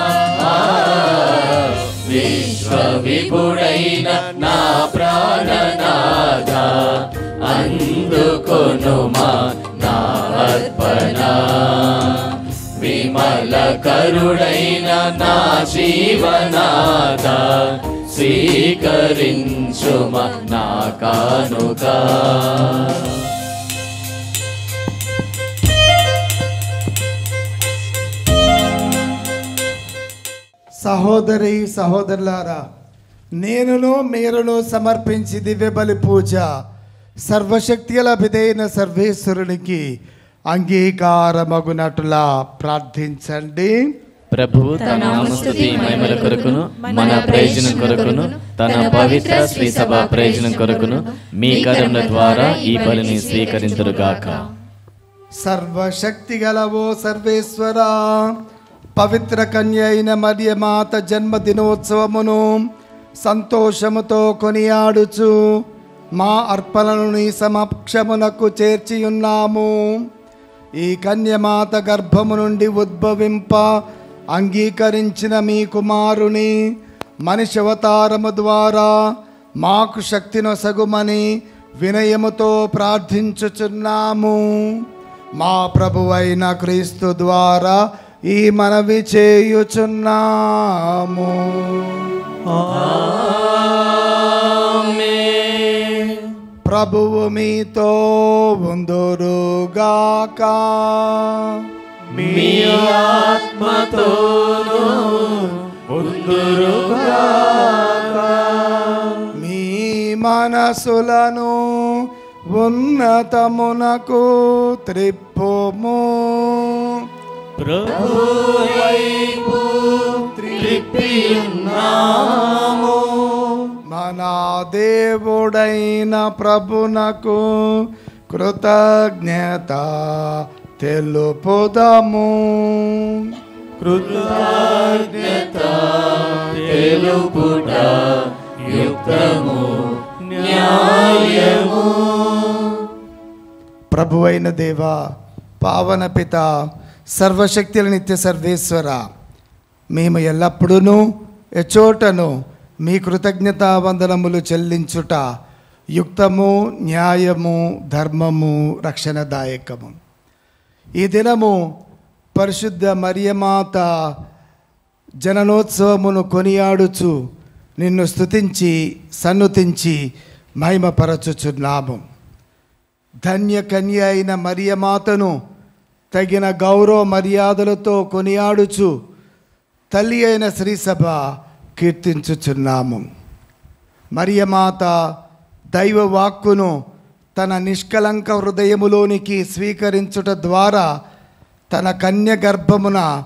S8: విశ్వవిపుడైన నా ప్రాణనాథ, అందుకొనుమా నా అర్పణ. విమల కరుడైన నా జీవనాథ, స్వీకరించుమా నా కానుక.
S3: సహోదరి సహోదరులారా, నేనును మీరును సమర్పించి దివ్య బలి పూజ సర్వశక్తిగల పితైన సర్వేశ్వరునికి అంగీకారమగునట్లా ప్రార్థించండి.
S2: ప్రభువు తన నామస్తుతి మహిమల కొరకును మన ప్రయోజనం కొరకును తన పవిత్ర శ్రీ సభ ప్రయోజనం కొరకును మీ కరముల ద్వారా ఈ బలిని స్వీకరింతురుగాక.
S3: సర్వశక్తి గలవో సర్వేశ్వర, పవిత్ర కన్య అయిన మరియమాత జన్మదినోత్సవమును సంతోషముతో కొనియాడుచు మా అర్పణను నీ సమక్షమునకు చేర్చియున్నాము. ఈ కన్యమాత గర్భము నుండి ఉద్భవింప అంగీకరించిన మీ కుమారుని మనిషి అవతారము ద్వారా మాకు శక్తినొసగుమని వినయముతో ప్రార్థించుచున్నాము. మా ప్రభువైన క్రీస్తు ద్వారా ఈ మనవి చేయుచున్నాము. ప్రభువు మీతో ఉందురుగాక.
S8: మీ ఆత్మతోను ఉందురుగాక.
S3: మీ మనసులను ఉన్నతమునకు త్రిప్పుము.
S8: ప్రభువైపు త్రిప్పియున్నాము.
S3: మన దేవుడైన ప్రభునకు కృతజ్ఞత తెలుపుదము.
S8: కృతజ్ఞత తెలుపుట యుక్తము న్యాయము.
S3: ప్రభువైన దేవా, పావన పిత, సర్వశక్తుల నిత్య సర్వేశ్వర, మేము ఎల్లప్పుడూ ఎచోటను మీ కృతజ్ఞతావందనములు చెల్లించుట యుక్తము, న్యాయము, ధర్మము, రక్షణదాయకము. ఈ దినము పరిశుద్ధ మరియమాత జననోత్సవమును కొనియాడుచు నిన్ను స్తుతించి సన్నుతించి మహిమపరచుచున్నాము. ధన్య కన్య అయిన మరియమాతను తగిన గౌరవ మర్యాదలతో కొనియాడుచు తల్లి అయిన శ్రీసభ కీర్తించుచున్నాము. మరియమాత దైవ వాక్కును తన నిష్కలంక హృదయములోనికి స్వీకరించుట ద్వారా తన కన్య గర్భమున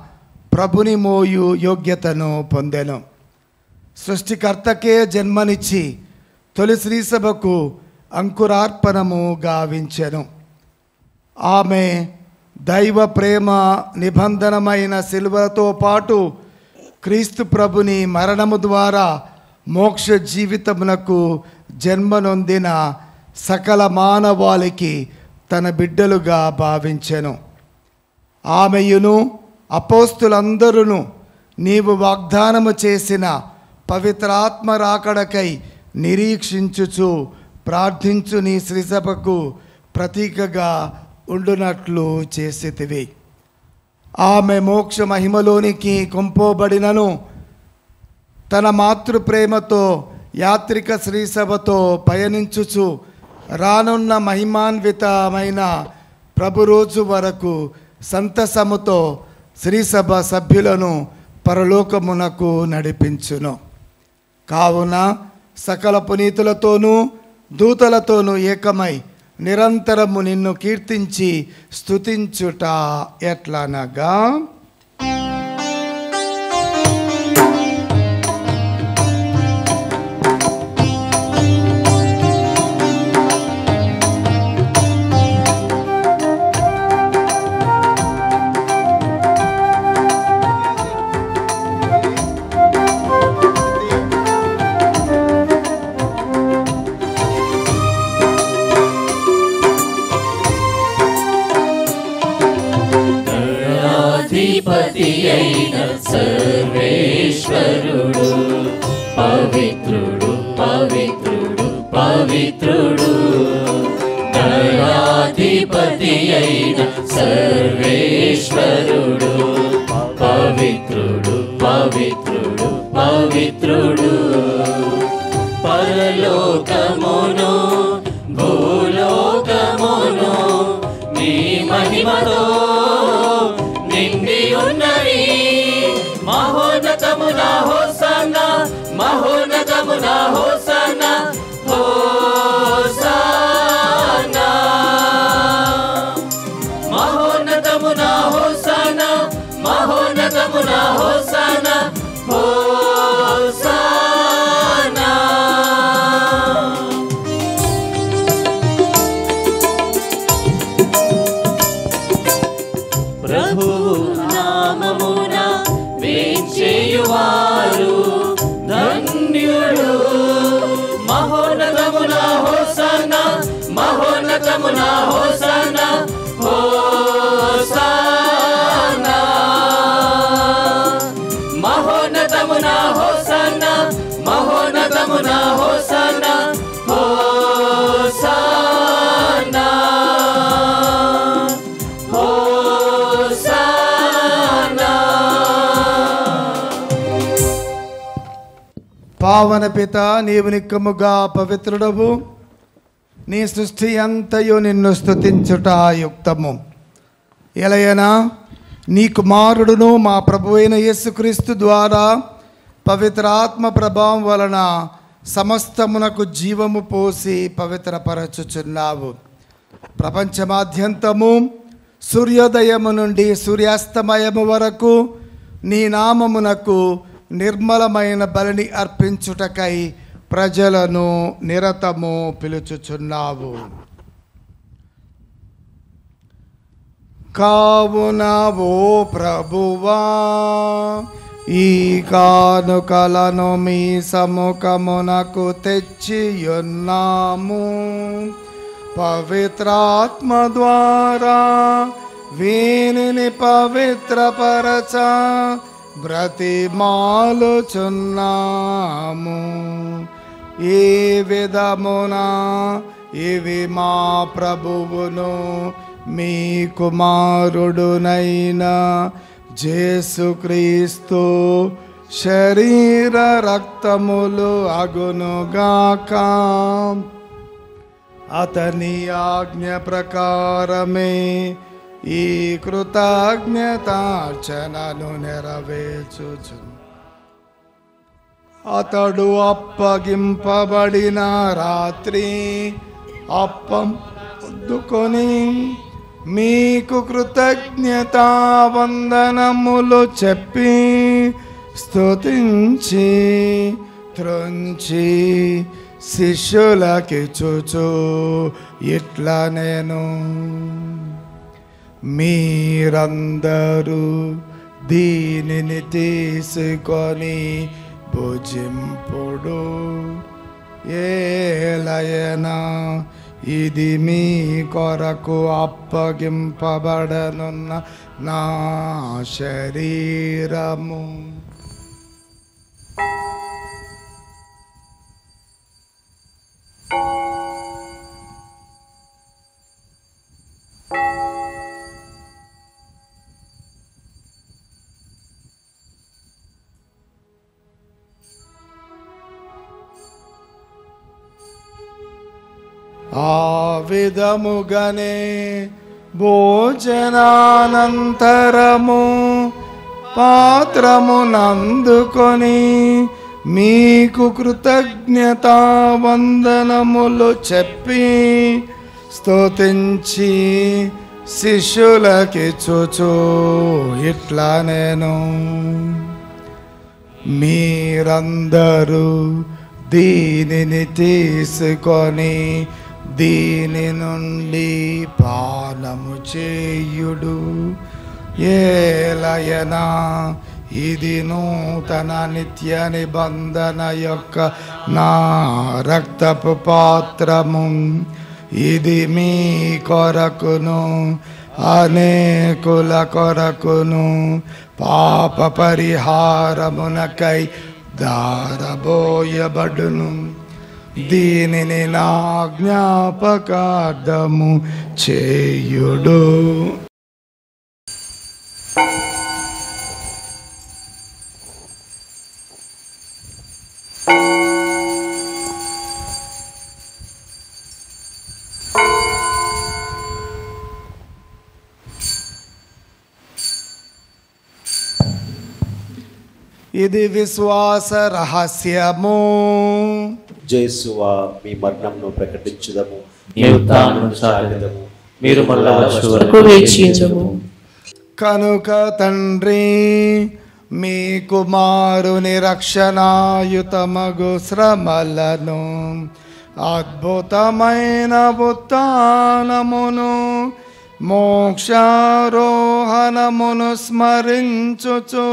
S3: ప్రభుని మోయు యోగ్యతను పొందెను. సృష్టికర్తకే జన్మనిచ్చి తొలి శ్రీసభకు అంకురార్పణము గావించెను. ఆమె దైవ ప్రేమ నిబంధనమైన శిలువతో పాటు క్రీస్తు ప్రభుని మరణము ద్వారా మోక్ష జీవితమునకు జన్మనొందిన సకల మానవాళికి తన బిడ్డలుగా భావించెను. ఆమెయును అపోస్తులందరూ నీవు వాగ్దానము చేసిన పవిత్రాత్మ రాకడకై నిరీక్షించుచు ప్రార్థించు నీ శ్రీసభకు ప్రతీకగా ఉండునట్లు చేసితివి. ఆమె మోక్ష మహిమలోనికి కొంపోబడినను తన మాతృప్రేమతో యాత్రిక శ్రీసభతో పయనించుచు రానున్న మహిమాన్వితమైన ప్రభు రోజు వరకు సంతసముతో శ్రీసభ సభ్యులను పరలోకమునకు నడిపించును. కావున సకల పునీతులతోనూ దూతలతోనూ ఏకమై నిరంతరము నిన్ను కీర్తించి స్తుతించుట ఎట్లనగా,
S8: అధిపతి అయిన సర్వేశ్వరుడు పవిత్రుడు పవిత్రుడు పవిత్రుడు. దయాధిపతి అయిన సర్వేశ్వరుడు పవిత్రుడు పవిత్రుడు పవిత్రుడు. పరలోకమును భూలోకమును నీ మహిమతో నిండి ఉన్నవి. మహోన్నతమున హోసన్నా మహోన్నతమున హోసన్నా హోసన్నా. మహోన్నతమున హోసన్నా మహోన్నతమున హోసన్నా హోసన్నా. ప్రభువు నామమున వేంచేయువారు ధన్యుడు. మహోన్నతమున హోసన్నా మహోన్నతమున హోసన్నా హోసన్నా.
S3: పావన పిత, నీవు నిక్కముగా పవిత్రుడవు. నీ సృష్టి అంతయు నిన్ను స్తుతించుట యుక్తము. ఎలయనా నీ కుమారుడును మా ప్రభు అయిన యేసుక్రీస్తు ద్వారా పవిత్ర ఆత్మ ప్రభావం వలన సమస్తమునకు జీవము పోసి పవిత్రపరచుచున్నావు. ప్రపంచమాద్యంతము సూర్యోదయము నుండి సూర్యాస్తమయము వరకు నీ నామమునకు నిర్మలమైన బలిని అర్పించుటకై ప్రజలను నిరతము పిలుచుచున్నావు. కావున ఓ ప్రభువా, ఈ కానుకలను మీ సముఖమునకు తెచ్చియున్నాము. పవిత్రాత్మ ద్వారా వీనిని పవిత్రపరచ బ్రతిమాలుచున్నాము. ఈ విధమున ఇవి మా ప్రభువును మీ కుమారుడునైన యేసుక్రీస్తు శరీర రక్తములు అగునుగాక. అతని ఆజ్ఞ ప్రకారమే ఈ కృతజ్ఞతార్చనను నెరవేర్చుచు అతడు అప్పగింపబడిన రాత్రి అప్పం అందుకొని మీకు కృతజ్ఞతా వందనములు చెప్పి స్తుతించి త్రుంచి శిష్యులకిచ్చుచు ఇట్లా నేను మీరందరూ దీనిని తీసుకొని భుజింపుడు. ఏలయనా ఇది మీ కొరకు అప్పగింపబడనున్న నా శరీరము. ఆ విధముగానే భోజనానంతరము పాత్రమునందుకొని మీకు కృతజ్ఞతా వందనములు చెప్పి స్తుతించి శిష్యులకిచ్చుచు ఇట్లా నేను మీరందరూ దీనిని తీసుకొని దీని నుండి పానము చేయుడు. ఏలయనా ఇది నూతన నిత్య నిబంధన యొక్క నా రక్తపు పాత్రము. ఇది మీ కొరకును అనేకుల కొరకును పాప పరిహారమునకై దారబోయబడును. దీనిని నా జ్ఞాపకార్థము చేయుడు. ఇది విశ్వాస రహస్యము.
S10: జేసువా మీ మరణంను ప్రకటించుదము,
S2: మీ ఉత్థానమును చాటెదము, మీరు మరలా వచ్చే వరకు
S12: వేచియుందుము.
S3: కనుక తండ్రి మీ కుమారుని రక్షణాయుతమగు శ్రమలను అద్భుతమైన ఉత్థానమును మోక్షారోహణమును స్మరించుచు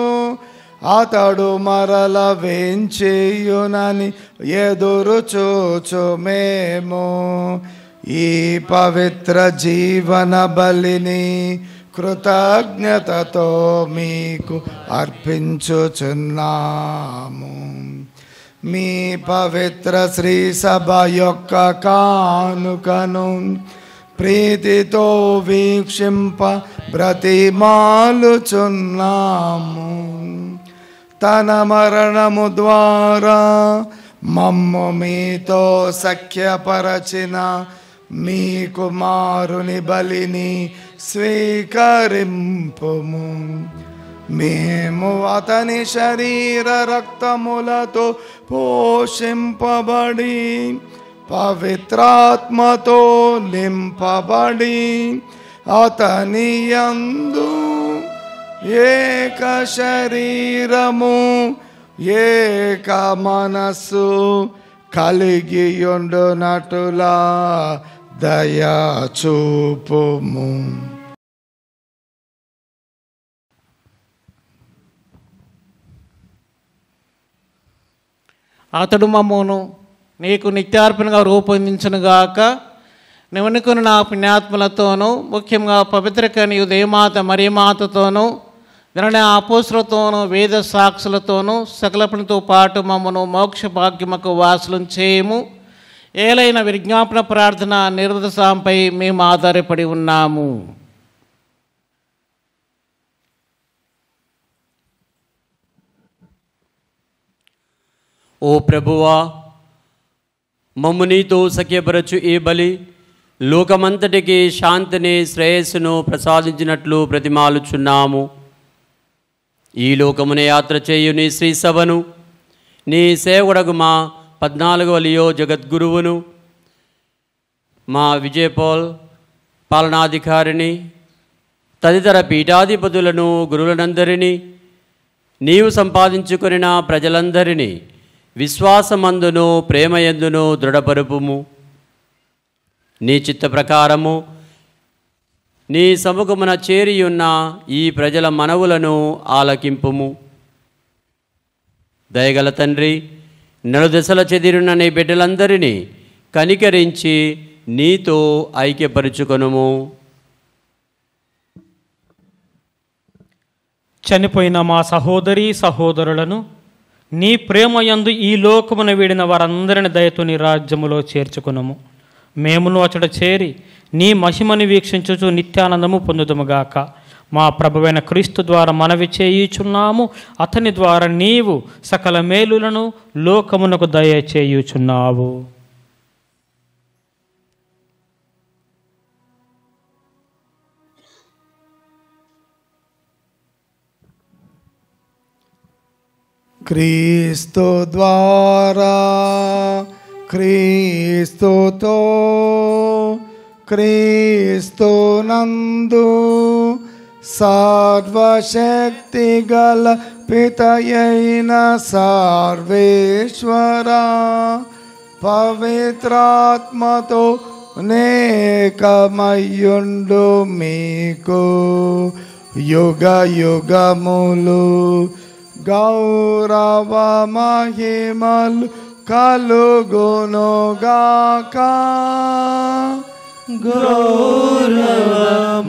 S3: అతడు మరల వేంచేయునని ఎదురు చూచు మేము ఈ పవిత్ర జీవన బలిని కృతజ్ఞతతో మీకు అర్పించుచున్నాము. మీ పవిత్ర శ్రీ సభ యొక్క కానుకను ప్రీతితో వీక్షింప బ్రతిమాలుచున్నాము. తన మరణము ద్వారా మమ్ము మీతో సఖ్యపరచిన మీ కుమారుని బలిని స్వీకరింపుము. మేము అతని శరీర రక్తములతో పోషింపబడి పవిత్రాత్మతో నింపబడి అతని యందు ఏక శరీరము ఏక మనస్సు కలిగియుండునటులా దయా చూపుము.
S6: అతడు మమ్మను నీకు నిత్యార్పణగా రూపొందించునుగాక. నివనుకుని నా పుణ్యాత్మలతోనూ ముఖ్యంగా పవిత్ర కన్యు దేవమాత మరియమాతతోనూ నిన్న అపోస్తులతోనూ వేద సాక్షులతోనూ సకలపనితో పాటు మమ్మను మోక్ష భాగ్యముకు వాసులం చేయము. ఏలైన విజ్ఞాపన ప్రార్థన నిర్వృతసాంపై మేము ఆధారపడి ఉన్నాము.
S13: ఓ ప్రభువా, మమ్ము నీతో సఖ్యపరచు ఈ బలి లోకమంతటికి శాంతిని శ్రేయస్సును ప్రసాదించినట్లు ప్రతిమాలుచున్నాము. ఈ లోకమున యాత్ర చేయు నీ శ్రీ సభను నీ సేవకుడగు మా 14వ లియో జగద్గురువును మా విజయపాల్ పాలనాధికారిని తదితర పీఠాధిపతులను గురువులందరినీ నీవు సంపాదించుకొనిన ప్రజలందరినీ విశ్వాసమందును ప్రేమయందును దృఢపరుపుము. నీ చిత్త ప్రకారము నీ సముఖమున చేరియున్న ఈ ప్రజల మనవులను ఆలకింపుము. దయగల తండ్రి, నలుదశల చెదిరిన నీ బిడ్డలందరినీ కనికరించి నీతో ఐక్యపరుచుకొనుము.
S14: చనిపోయిన మా సహోదరీ సహోదరులను నీ ప్రేమయందు ఈ లోకమున వీడిన వారందరిని దయతో నీ రాజ్యములో చేర్చుకునము. మేమును అచట చేరి నీ మహిమను వీక్షించుచు నిత్యానందము పొందుదుముగాక. మా ప్రభువైన క్రీస్తు ద్వారా మనవి చేయుచున్నాము. అతని ద్వారా నీవు సకల మేలులను లోకమునకు దయచేయుచున్నావు.
S3: క్రీస్తు ద్వారా క్రీస్తుతో క్రీస్తునందు సర్వశక్తి గల పితయైన సర్వేశ్వర పవిత్రాత్మతో నేకమయ్యుండు మీకు యుగ యుగములు గౌరవ మహిమలు కలుగునుగాక.
S8: గౌరవ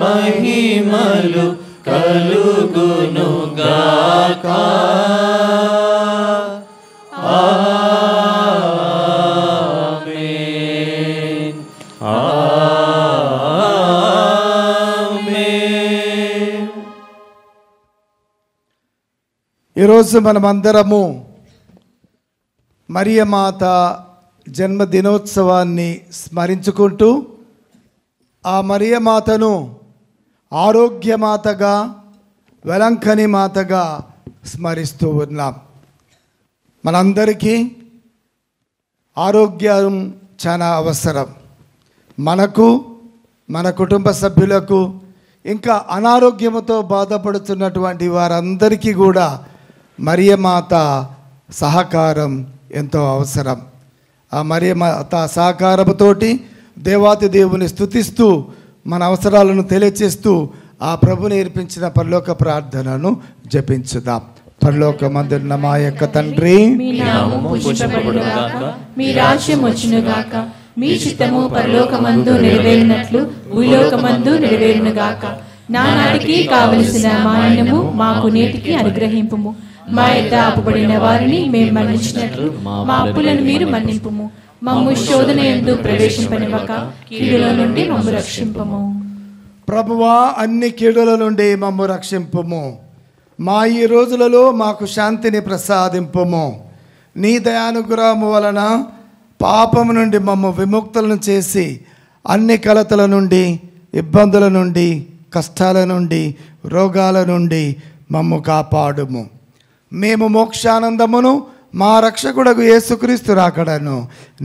S8: మహిమలు కలుగునుగాక. ఆమేన్. ఆమేన్.
S3: ఈరోజు మనమందరము మరియమాత జన్మదినోత్సవాన్ని స్మరించుకుంటూ ఆ మరియమాతను ఆరోగ్యమాతగా వెలంకని మాతగా స్మరిస్తూ ఉన్నాం. మనందరికీ ఆరోగ్యం చాలా అవసరం. మనకు, మన కుటుంబ సభ్యులకు, ఇంకా అనారోగ్యంతో బాధపడుతున్నటువంటి వారందరికీ కూడా మరియమాత సహకారం ఎంతో అవసరం. ఆ మరియమాత సహకారంతోటి దేవాతి దేవుని స్తుతిస్తూ మన అవసరాలను తెలియచేస్తూ ఆ ప్రభు నేర్పించిన పరలోక ప్రార్థనను జపించుదాం. పరలోకమందున్న మా యొక్క తండ్రి,
S12: మీ నామము పూజింపబడుగాక, మీ రాజ్యం వచ్చునుగాక, మీ చిత్తము పరలోకమందు నెరవేరినట్లు భూలోకమందు నెరవేరునుగాక. నానాటికి కావలసిన మా అన్నము మాకు నేటికి అనుగ్రహింపుము. మా యొద్ద అప్పుబడిన వారిని మేము మన్నించినట్లు మా అప్పులను మీరు మన్నింపుము. మమ్ము శోధన యందు ప్రవేశింపనివ్వక కీడులో నుండి మమ్ము రక్షింపుము.
S3: ప్రభువా, అన్ని కీడుల నుండి మమ్ము రక్షింపుము. మా ఈ రోజులలో మాకు శాంతిని ప్రసాదింపుము. నీ దయానుగ్రహము వలన పాపము నుండి మమ్ము విముక్తులను చేసి అన్ని కలతల నుండి, ఇబ్బందుల నుండి, కష్టాల నుండి, రోగాల నుండి మమ్ము కాపాడుము. మేము మోక్షానందమును మా రక్షకుడగు యేసుక్రీస్తు రాకడను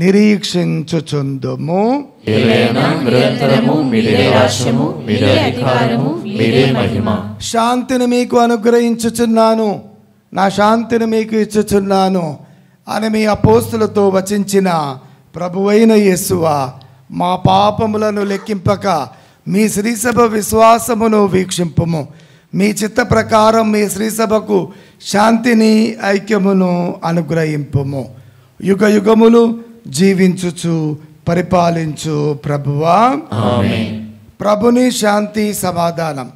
S3: నిరీక్షించుచుందుము. శాంతిని మీకు అనుగ్రహించుచున్నాను, నా శాంతిని మీకు ఇచ్చుచున్నాను అని మీ అపోస్తులతో వచించిన ప్రభువైన యేసువా, మా పాపములను లెక్కింపక మీ శ్రీసభ విశ్వాసమును వీక్షింపుము. మీ చిత్త ప్రకారం మీ శ్రీసభకు శాంతిని, ఐక్యమును అనుగ్రహింపుము. యుగ యుగములు జీవించుచు పరిపాలించు ప్రభువా. ప్రభుని శాంతి సమాధానం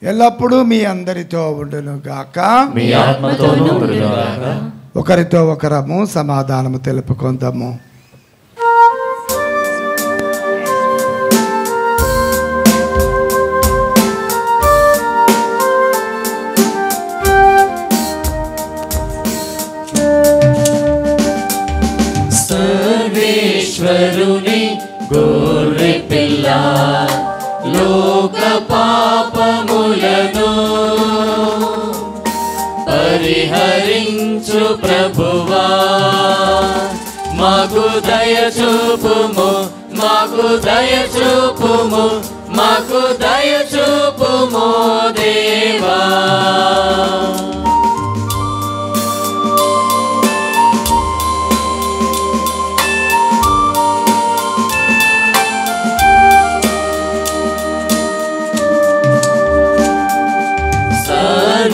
S3: ఎల్లప్పుడూ మీ అందరితో ఉండును గాక. ఒకరితో ఒకరము సమాధానము తెలుపుకుందాము.
S8: సర్వేశ్వరుని గొర్రె పిల్ల, లోక పాపములను పరిహరించు ప్రభువా, మాకు దయ చూపుము, మాకు దయ చూపుము, మాకు దయ చూపుము దేవా.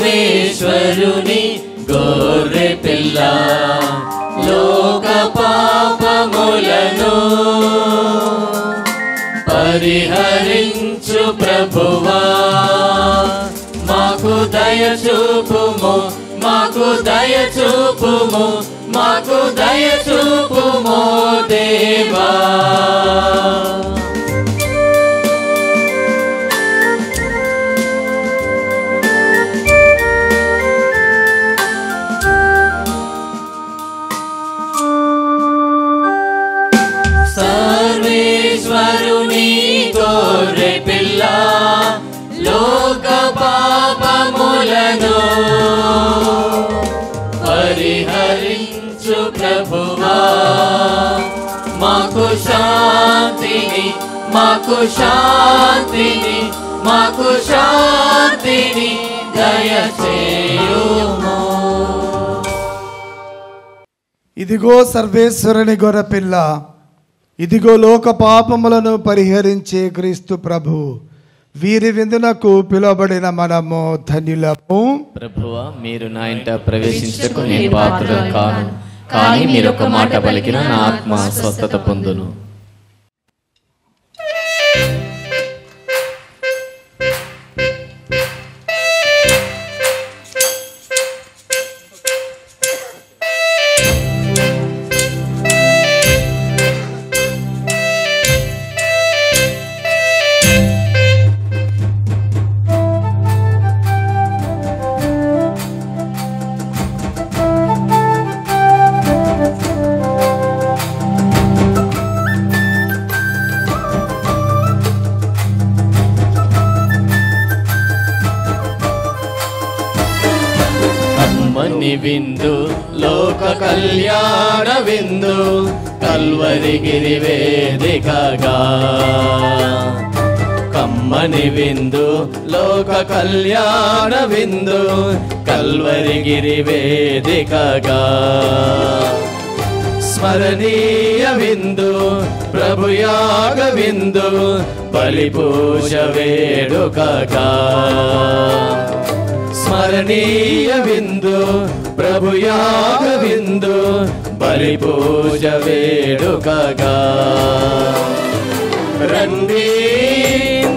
S8: సర్వేశ్వరుని గొర్రె పిల్ల, లోక పాపములను పరిహరించు ప్రభువా, మాకు దయ చూపుము, మాకు దయ చూపుము, మాకు దయ చూపుము దేవా. సర్వేశ్వరుని గొర్రె పిల్ల, లోక పాపములను పరిహరించు ప్రభువా, మాకు శాంతిని, మాకు శాంతిని, మాకు శాంతిని దయచేయుము.
S3: ఇదిగో సర్వేశ్వరుని గొర్రె పిల్ల, ఇదిగో లోక పాపములను పరిహరించే క్రీస్తు ప్రభు. వీరి విందునకు పిలువబడిన మనము ధన్యులము.
S2: ప్రభువా, మీరు నా ఇంట ప్రవేశించకు నేను పాత్రను కాను, కానీ మీరు ఒక మాట పలికిన నా ఆత్మ స్వస్థత పొందును. విందు లోక కళ్యాణ విందు కల్వరిగిరి వేదికగా, కమ్మని విందు లోక కళ్యాణ విందు కల్వరిగిరి వేదికగా, స్మరణీయ విందు ప్రభుయాగ విందు బలిపూజ వేడుకగా, స్మరణీయ విందు ప్రభుయాగ విందు బలిపూజ వేడుకగా. రండి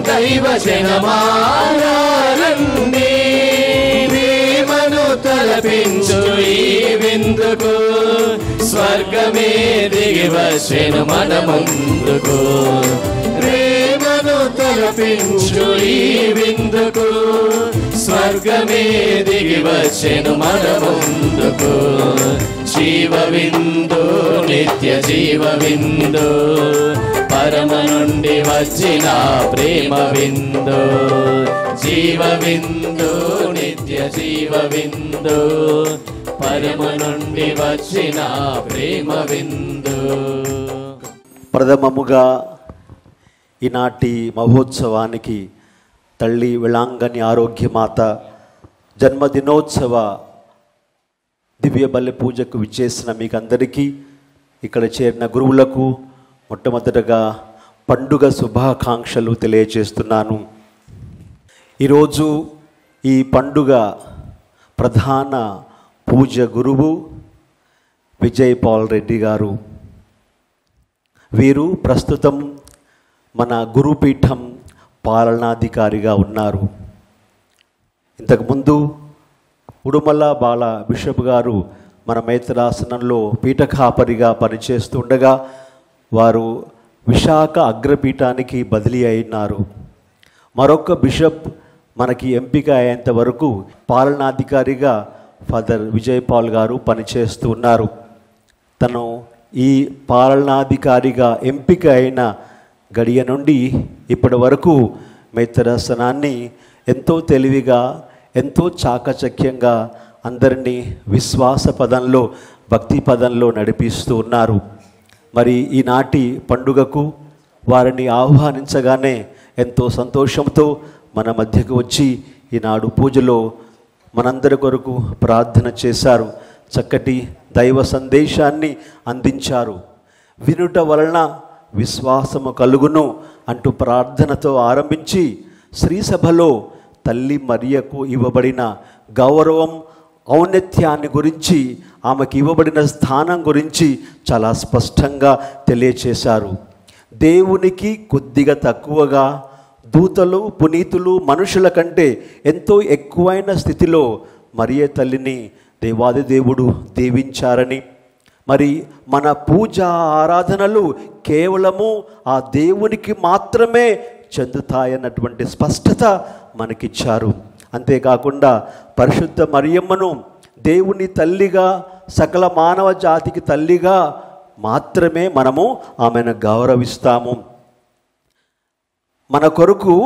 S2: దైవ జనమారా రండి, ప్రేమను తలపించు ఈ విందుకు, స్వర్గమే దిగి వచ్చెను మన ముందుకు. ప్రేమను తలపించు ఈ విందుకు, స్వర్గ
S8: స్వర్గమే దిగి వచ్చెను మన ముందుకు. జీవ విందు నిత్య జీవ విందు, పరమ నుండి వచ్చిన ప్రేమ విందు. జీవ విందు నిత్య జీవ విందు, పరమ నుండి వచ్చిన ప్రేమ విందు.
S10: ప్రథమముగా ఈనాటి మహోత్సవానికి తల్లి వేళాంగని ఆరోగ్యమాత జన్మదినోత్సవ దివ్య బలి పూజకు విచ్చేసిన మీకు అందరికీ, ఇక్కడ చేరిన గురువులకు మొట్టమొదటగా పండుగ శుభాకాంక్షలు తెలియజేస్తున్నాను. ఈరోజు ఈ పండుగ ప్రధాన పూజ గురువు విజయ్ పాల్ రెడ్డి గారు. వీరు ప్రస్తుతం మన గురుపీఠం పాలనాధికారిగా ఉన్నారు. ఇంతకుముందు ఉడుమల బాల బిషప్ గారు మన మైత్రాసనంలో పీఠకాపరిగా పనిచేస్తుండగా వారు విశాఖ అగ్రపీఠానికి బదిలీ అయినారు. మరొక బిషప్ మనకి ఎంపిక అయ్యేంత వరకు పాలనాధికారిగా ఫాదర్ విజయ్ పాల్ గారు పనిచేస్తూ ఉన్నారు. తను ఈ పాలనాధికారిగా ఎంపిక అయిన గడియ నుండి ఇప్పటి వరకు మైత్రాసనాన్ని ఎంతో తెలివిగా, ఎంతో చాకచక్యంగా అందరినీ విశ్వాస పదంలో, భక్తి పదంలో నడిపిస్తూ ఉన్నారు. మరి ఈనాటి పండుగకు వారిని ఆహ్వానించగానే ఎంతో సంతోషంతో మన మధ్యకు వచ్చి ఈనాడు పూజలో మనందరి కొరకు ప్రార్థన చేశారు. చక్కటి దైవ సందేశాన్ని అందించారు. వినుట వలన విశ్వాసము కలుగును అంటూ ప్రార్థనతో ఆరంభించి శ్రీసభలో తల్లి మరియకు ఇవ్వబడిన గౌరవం, ఔన్నత్యాన్ని గురించి, ఆమెకి ఇవ్వబడిన స్థానం గురించి చాలా స్పష్టంగా తెలియచేశారు. దేవునికి కొద్దిగా తక్కువగా, దూతలు, పునీతులు, మనుషుల కంటే ఎంతో ఎక్కువైన స్థితిలో మరియ తల్లిని దేవాది దేవుడు దీవించారని, మరి మన పూజ ఆరాధనలు కేవలము ఆ దేవునికి మాత్రమే చెందుతాయన్నటువంటి స్పష్టత మనకిచ్చారు. అంతేకాకుండా పరిశుద్ధ మరియమ్మను దేవుని తల్లిగా, సకల మానవ జాతికి తల్లిగా మాత్రమే మనము ఆమెను గౌరవిస్తాము. మన కొరకు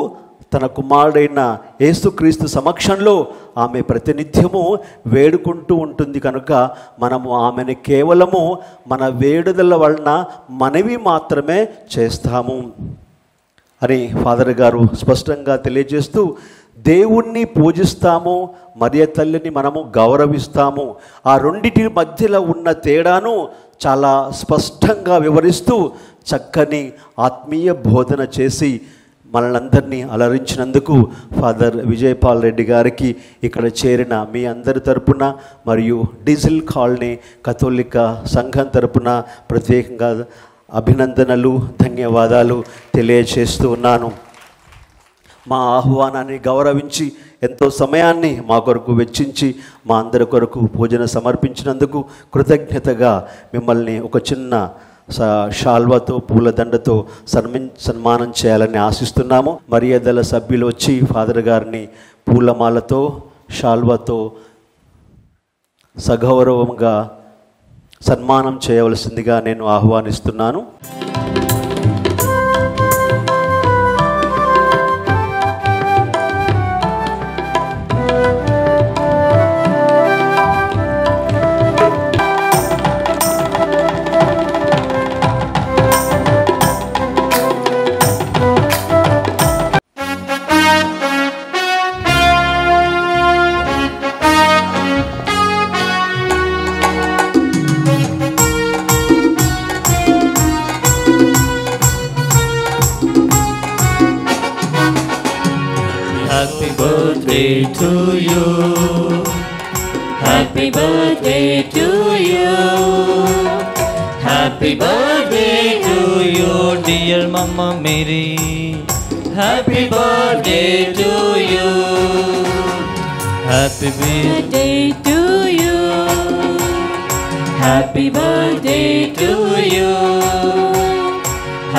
S10: తన కుమారుడైన యేసుక్రీస్తు సమక్షంలో ఆమె ప్రతినిత్యము వేడుకుంటూ ఉంటుంది కనుక మనము ఆమెను కేవలము మన వేడుదల వలన మనవి మాత్రమే చేస్తాము అని ఫాదర్ గారు స్పష్టంగా తెలియజేస్తూ, దేవుణ్ణి పూజిస్తాము, మరియ తల్లిని మనము గౌరవిస్తాము. ఆ రెండిటి మధ్యలో ఉన్న తేడాను చాలా స్పష్టంగా వివరిస్తూ చక్కని ఆత్మీయ బోధన చేసి మనలందరినీ అలరించినందుకు ఫాదర్ విజయ్ పాల్ రెడ్డి గారికి ఇక్కడ చేరిన మీ అందరి తరపున మరియు డీజిల్ కాలనీ కథోలిక సంఘం తరపున ప్రత్యేకంగా అభినందనలు, ధన్యవాదాలు తెలియజేస్తూ ఉన్నాను. మా ఆహ్వానాన్ని గౌరవించి ఎంతో సమయాన్ని మా కొరకు వెచ్చించి మా అందరి కొరకు పూజన సమర్పించినందుకు కృతజ్ఞతగా మిమ్మల్ని ఒక చిన్న షాల్వాతో, పూలదండతో సన్మానం చేయాలని ఆశిస్తున్నాము. మర్యాదల సభ్యులు వచ్చి ఫాదర్ గారిని పూలమాలతో, షాల్వాతో సగౌరవంగా సన్మానం చేయవలసిందిగా నేను ఆహ్వానిస్తున్నాను.
S8: Happy birthday to you. Happy birthday to you. Happy birthday to you, dear Mama Mary. Happy birthday to you. Happy birthday to you. Happy birthday to you.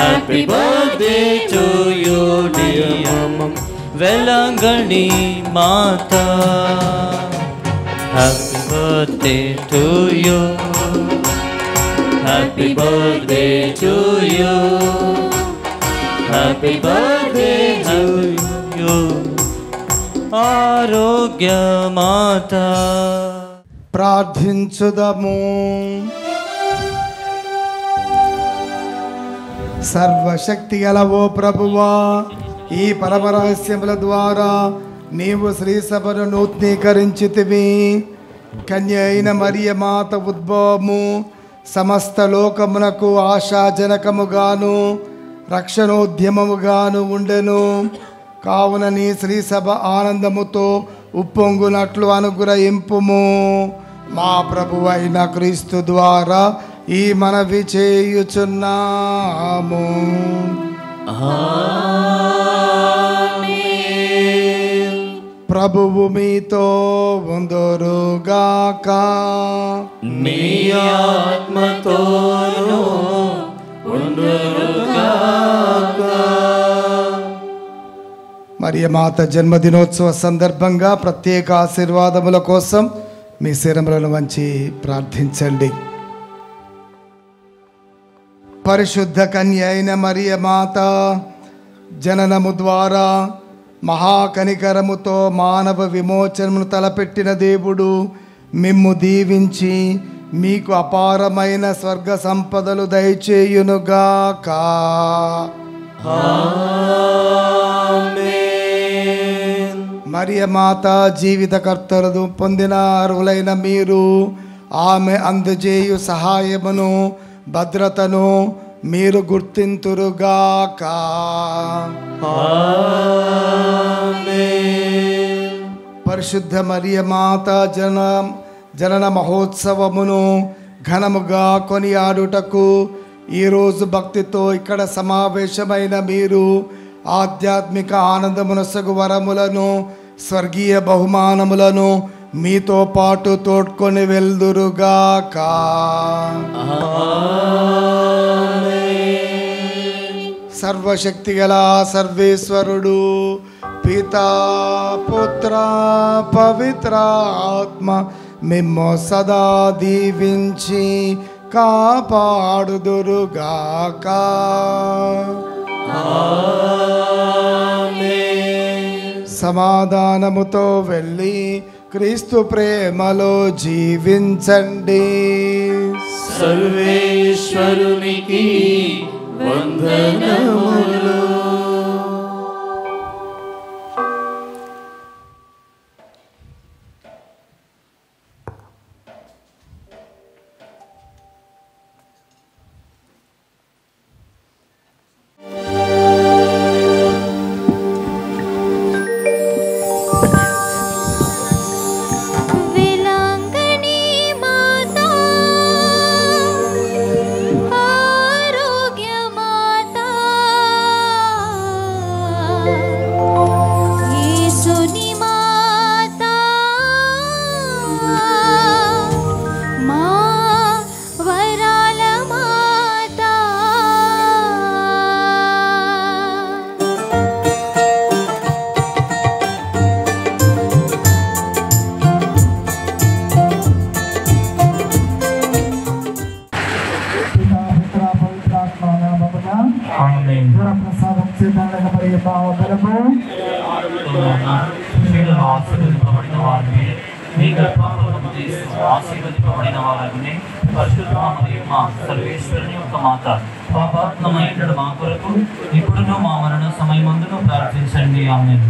S8: Happy birthday to you, dear Mama. వెలంగణి Mata. Happy birthday to you, happy birthday to you, happy birthday to you ఆరోగ్య మాత.
S3: ప్రార్థించుదము. సర్వశక్తి గల ఓ ప్రభువా, ఈ పరమరహస్యముల ద్వారా నీవు శ్రీసభను నూతనీకరించితివి. కన్య అయిన మరియ మాత ఉద్భవము సమస్త లోకమునకు ఆశాజనకముగాను రక్షణోద్యమముగాను ఉండెను. కావున నీ శ్రీసభ ఆనందముతో ఉప్పొంగునట్లు అనుగ్రహింపుము. మా ప్రభువైన క్రీస్తు ద్వారా ఈ మనవి చేయుచున్నాము. ప్రభువు మీతో ఉందురుగాక.
S8: మీ ఆత్మతోనూ ఉందురుగాక.
S3: మరియ మాత జన్మదినోత్సవ సందర్భంగా ప్రత్యేక ఆశీర్వాదముల కోసం మీ శిరములను వంచి ప్రార్థించండి. పరిశుద్ధ కన్య అయిన మరియ మాత జననము ద్వారా మహాకనికరముతో మానవ విమోచనమును తలపెట్టిన దేవుడు మిమ్ము దీవించి మీకు అపారమైన స్వర్గ సంపదలు దయచేయునుగాక. మరియ మాత జీవితకర్తలు పొందిన అర్హులైన మీరు ఆమె అందజేయు సహాయమును భద్రతను మీరు గుర్తింతురుగాక. పరిశుద్ధ మరియ మాత జనన మహోత్సవమును ఘనముగా కొనియాడుటకు ఈరోజు భక్తితో ఇక్కడ సమావేశమైన మీరు ఆధ్యాత్మిక ఆనందమునసగు వరములను స్వర్గీయ బహుమానములను మీతో పాటు తోడ్కొని వెల్దురుగాక. సర్వశక్తి గల సర్వేశ్వరుడు పితా పుత్ర పవిత్ర ఆత్మ మిమ్ము సదా దీవించి కాపాడుదురుగాక. సమాధానముతో వెళ్ళి క్రీస్తు ప్రేమలో జీవించండి.
S8: సర్వేశ్వరునికి వందనములు.
S15: ఆశీర్వదింపబడిన వారిని పరిశుద్ధ సర్వేశ్వరుని యొక్క మాత పాపాత్మైన మా కొరకు ఇప్పుడును మా మరణ సమయమందును ప్రార్థించండి. ఆమేన్.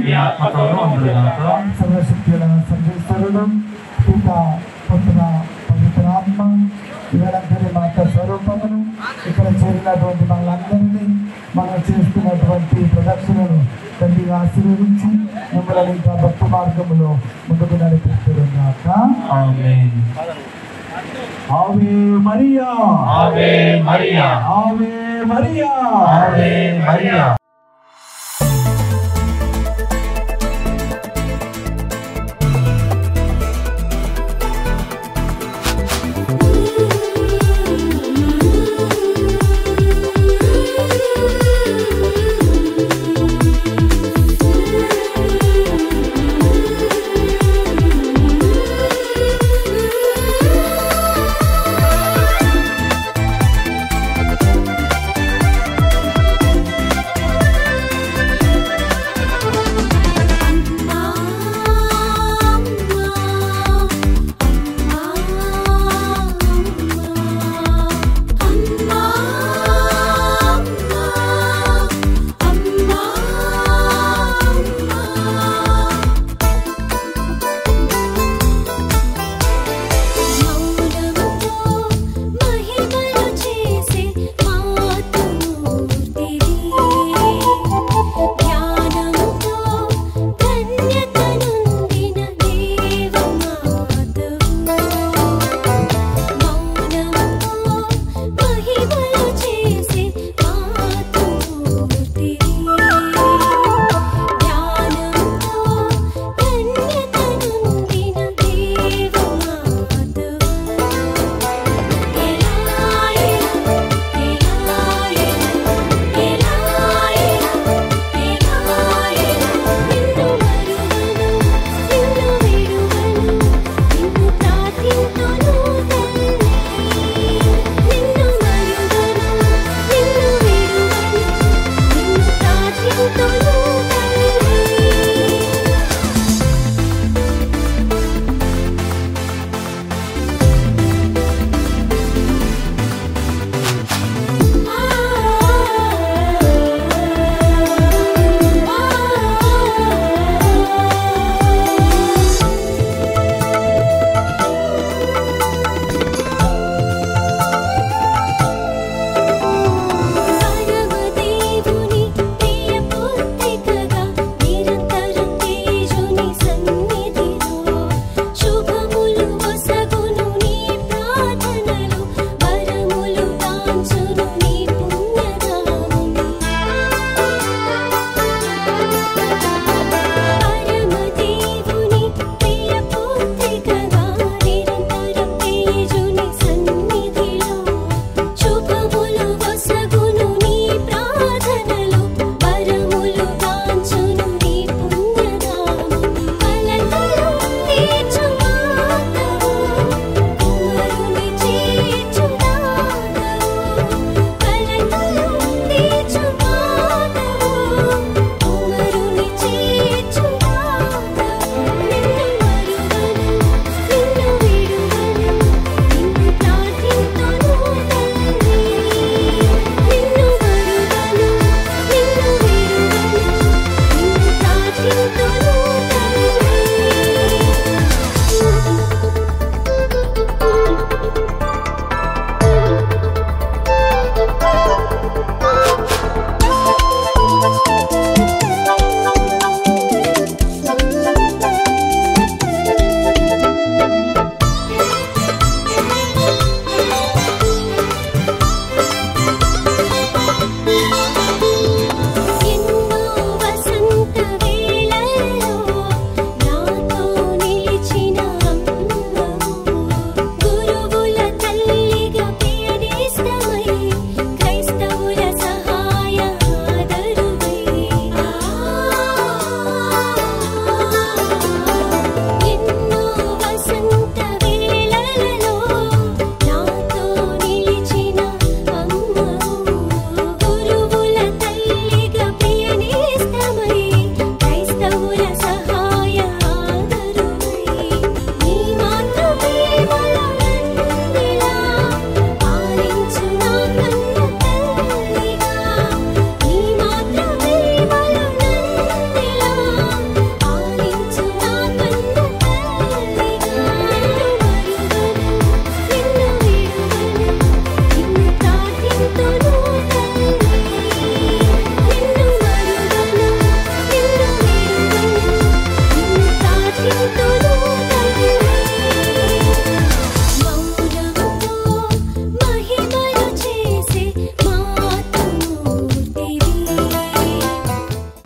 S15: మీ ఆత్మతోనూ ఉండుగాక.
S3: సర్వశక్తుల సర్వేశ్వరుడు పితా పుత్ర పవిత్రాత్మ వీళ్ళందరి మాత స్వరూపమును ఇక్కడ చేరినటువంటి వాళ్ళందరినీ మనం చేస్తున్నటువంటి ప్రదక్షిణను తండ్రి ఆశీర్వదించి మిమ్మల్ని ఇంకా భక్తి మార్గములో ముందుకు నడిపిస్తున్నాక.
S15: ఆమేన్.
S3: ఆవే మరియా,
S15: ఆవే మరియా,
S3: ఆవే మరియా,
S15: ఆవే మరియా.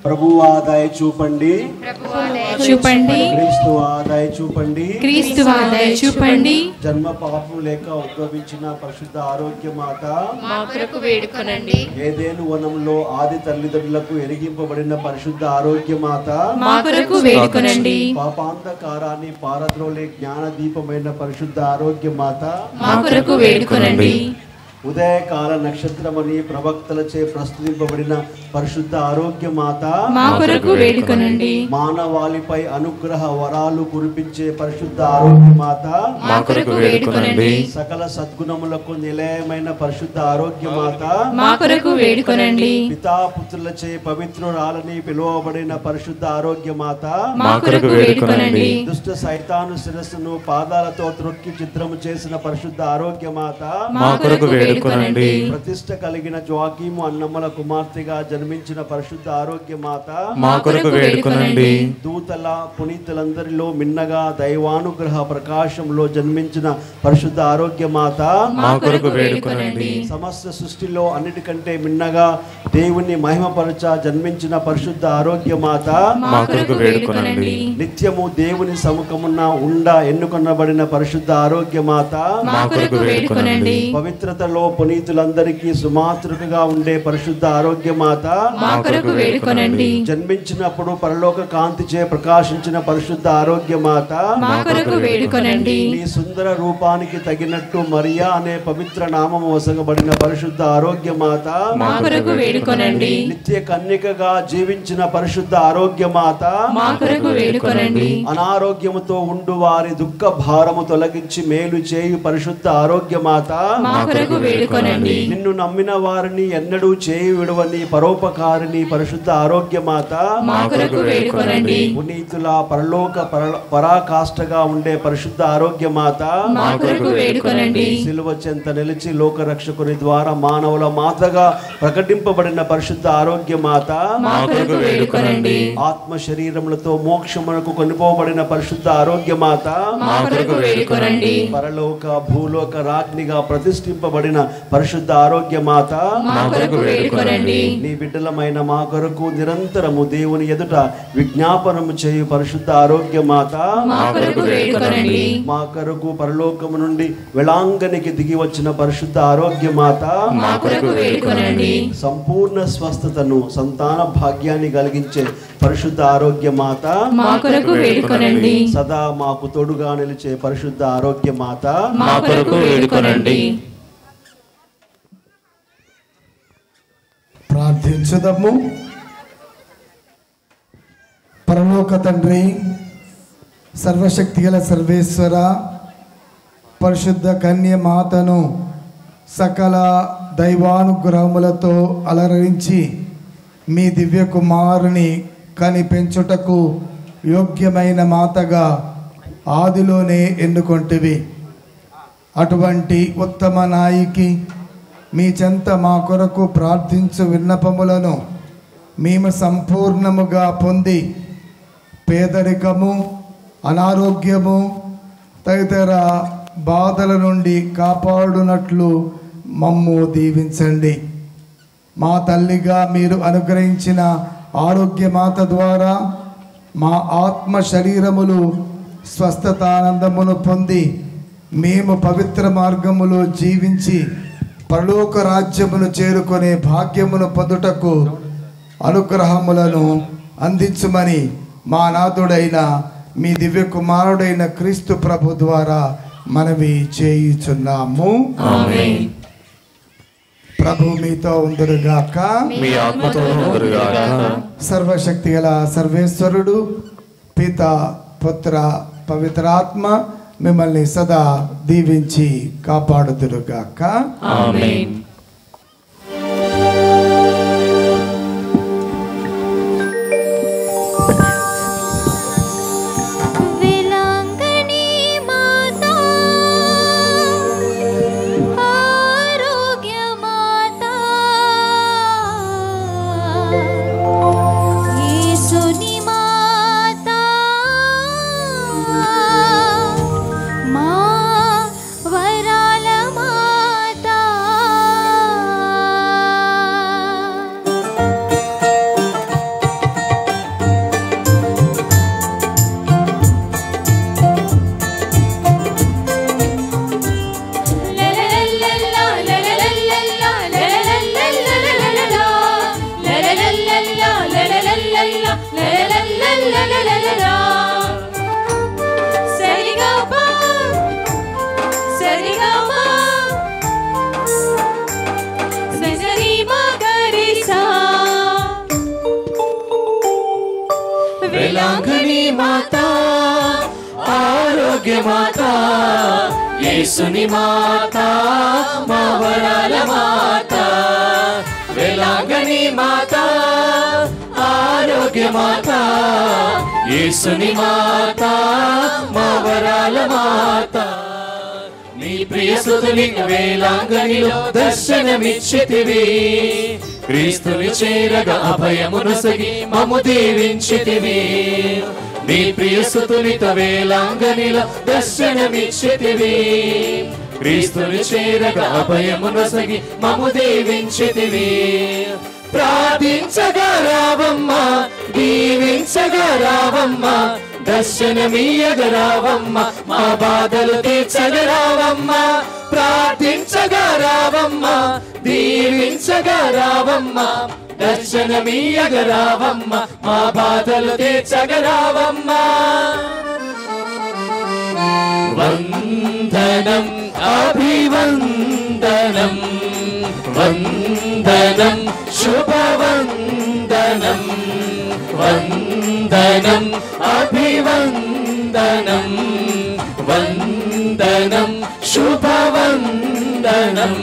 S10: ప్రభువు ఆదాయ చూపండి,
S12: చూపండి.
S10: క్రీస్తు ఆదాయ చూపండి,
S12: క్రీస్తు ఆదాయ చూపండి.
S10: జన్మ పాపం లేక ఉద్భవించిన పరిశుద్ధ ఆరోగ్య మాత
S12: మా కొరకు వేడుకొనండి.
S10: ఏదేను వనంలో ఆది తల్లిదండ్రులకు ఎరిగింపబడిన పరిశుద్ధ ఆరోగ్య మాత
S12: మా కొరకు వేడుకొనండి.
S10: పాపాంధకారాన్ని పారద్రోలే జ్ఞాన దీపమైన పరిశుద్ధ ఆరోగ్య మాత
S12: మా కొరకు వేడుకొనండి.
S10: ఉదయకాల నక్షత్రమని ప్రవక్తలచే ప్రస్తుతింపబడిన పరిశుద్ధ ఆరోగ్య మాత
S12: మా కొరకు వేడుకొనండి.
S10: మానవాళిపై అనుగ్రహ వరాలు కురిపించే పరిశుద్ధ ఆరోగ్య మాత
S12: మా కొరకు వేడుకొనండి.
S10: సకల సద్గుణములకు నిలయమైన పరిశుద్ధ ఆరోగ్య మాత
S12: మా కొరకు వేడుకొనండి.
S10: పితాపుత్రులచే పవిత్రురాలని పిలువబడిన పరిశుద్ధ ఆరోగ్య మాత
S12: మా కొరకు వేడుకొనండి.
S10: దుష్ట సైతాను శిరస్సును పాదాలతో త్రొక్కి చిత్రము చేసిన పరిశుద్ధ ఆరోగ్య మాత
S12: మా కొరకు వేడుకొనండి.
S10: ప్రతిష్ట కలిగిన జోకీము అన్నమ్మల కుమార్తెగా జన్మించిన పరిశుద్ధ ఆరోగ్య మాత
S4: మా కొరకు వేడుకొనండి.
S10: దూతల పునీతులందరిలో మిన్నగా దైవానుగ్రహ ప్రకాశంలో జన్మించిన పరిశుద్ధ ఆరోగ్య మాత
S4: మా కొరకు వేడుకొనండి.
S10: సమస్త సృష్టిలో అన్నిటికంటే మిన్నగా దేవుని మహిమపరచ జన్మించిన పరిశుద్ధ ఆరోగ్య మాత
S4: మా కొరకు వేడుకొనండి.
S10: నిత్యము దేవుని సముఖమున ఉండ ఎన్నుకొనబడిన పరిశుద్ధ ఆరోగ్య మాత
S4: మా కొరకు వేడుకొనండి.
S10: పవిత్రతలో పునీతులందరికీ సుమాతృకగా ఉండే పరిశుద్ధ ఆరోగ్య మాత
S12: మా కొరకు వేడుకొనండి.
S10: జన్మించినప్పుడు పరలోక కాంతిచే ప్రకాశించిన పరిశుద్ధ ఆరోగ్య మాత
S12: మా కొరకు వేడుకొనండి.
S10: నీ సుందర రూపానికి తగినట్టు మరియా అనే పవిత్ర నామము వసగబడిన పరిశుద్ధ ఆరోగ్య మాత
S12: మా కొరకు వేడుకొనండి.
S10: నిత్య కన్యకగా జీవించిన పరిశుద్ధ ఆరోగ్య మాత
S12: మా కొరకు వేడుకొనండి.
S10: అనారోగ్యముతో ఉండు వారి దుఃఖ భారము తొలగించి మేలు చేయు పరిశుద్ధ ఆరోగ్య మాత
S12: మా కొరకు వేడుకొనండి.
S10: నిన్ను నమ్మిన వారిని ఎన్నడూ చేయి విడవని పరోపకారిని పరిశుద్ధ ఆరోగ్య మాత
S12: మా కొరకు వేడుకొనండి.
S10: పునీతుల పరలోక పరాకాష్ఠగా ఉండే పరిశుద్ధ ఆరోగ్య మాత
S12: మా కొరకు వేడుకొనండి.
S10: సిలువ చెంత నిలిచి లోక రక్షకుని ద్వారా మానవుల మాతగా ప్రకటింపబడిన పరిశుద్ధ ఆరోగ్య మాత
S12: మా కొరకు వేడుకొనండి.
S10: ఆత్మ శరీరములతో మోక్షమునకు కొనిపోబడిన పరిశుద్ధ ఆరోగ్య మాత
S12: మా కొరకు వేడుకొనండి.
S10: పరలోక భూలోక రాజ్ఞిగా ప్రతిష్ఠింపబడిన పరిశుద్ధ ఆరోగ్య మాత
S12: మా కొరకు వేడుకొనండి.
S10: నీ బిడ్డలమైన మా కొరకు నిరంతరము దేవుని ఎదుట విజ్ఞాపనము చేయు పరిశుద్ధ ఆరోగ్య మాత
S12: మా కొరకు వేడుకొనండి.
S10: మా కొరకు పరలోకము నుండి వెళాంగనికి దిగి వచ్చిన పరిశుద్ధ ఆరోగ్య మాత
S12: మా కొరకు వేడుకొనండి.
S10: సంపూర్ణ స్వస్థతను సంతాన భాగ్యాన్ని కలిగించే పరిశుద్ధ ఆరోగ్య మాత
S12: మా కొరకు వేడుకొనండి.
S10: సదా మాకు తోడుగా నిలిచే పరిశుద్ధ ఆరోగ్య మాత
S12: మా కొరకు వేడుకొనండి.
S3: ప్రార్థించుదము. పరలోక తండ్రి, సర్వశక్తిగల సర్వేశ్వర, పరిశుద్ధ కన్య మాతను సకల దైవానుగ్రహములతో అలరించి మీ దివ్య కుమారుని కని పెంచుటకు యోగ్యమైన మాతగా ఆదిలోనే ఎన్నుకొంటివి. అటువంటి ఉత్తమ నాయికి మీ చెంత మా కొరకు ప్రార్థించు విన్నపములను మేము సంపూర్ణముగా పొంది పేదరికము, అనారోగ్యము తదితర బాధల నుండి కాపాడునట్లు మమ్ము దీవించండి. మా తల్లిగా మీరు అనుగ్రహించిన ఆరోగ్య మాత ద్వారా మా ఆత్మ శరీరములు స్వస్థతానందమును పొంది మేము పవిత్ర మార్గములో జీవించి పరలోక రాజ్యమును చేరుకునే భాగ్యమును పొందుటకు అనుగ్రహములను అందించుమని మా నాథుడైన మీ దివ్య కుమారుడైన క్రీస్తు ప్రభు ద్వారా మనవి చేయుచున్నాము.
S4: ఆమేన్.
S3: ప్రభు మీతో ఉందురుగాక,
S4: మీ ఆత్మతోనూ ఉందురుగాక.
S3: సర్వశక్తి గల సర్వేశ్వరుడు పిత పుత్ర పవిత్రాత్మ మిమ్మల్ని సదా దీవించి కాపాడుదురుగాక.
S4: ఆమేన్.
S5: వరాల మాతా
S2: వేలాంగణి మాత ఆరోగ్య మాత యేసుని మాత మా వరాల మాత వేలాంగణి మాత ఆరోగ్య మాత యేసుని మాత మా వరాల మాత నీ ప్రియ సుతుని వేలాంగణిలో దర్శనమిచ్చితివి క్రీస్తుని చేరగా అభయమును సగి మము దీవించితివి నీ ప్రియ సుతునిత వేలాంగనిలో దర్శనమిచ్చితివి క్రీస్తుని చేరగా అభయమును సగి మము దీవించితివి ప్రార్థించగా రావమ్మా దీవించగా రావమ్మా దర్శనమీయగా రావమ్మా మా బాధలు తీర్చగా రావమ్మా ప్రార్థించగా రావమ్మా దీవించగా రావమ్మా దర్శనమీయగా రావమ్మా మా బాధలు తీర్చగా రావమ్మా వందనం అభివందనం వందనం శుభవందనం వందనం అభివందనం వందనం శుభవందనం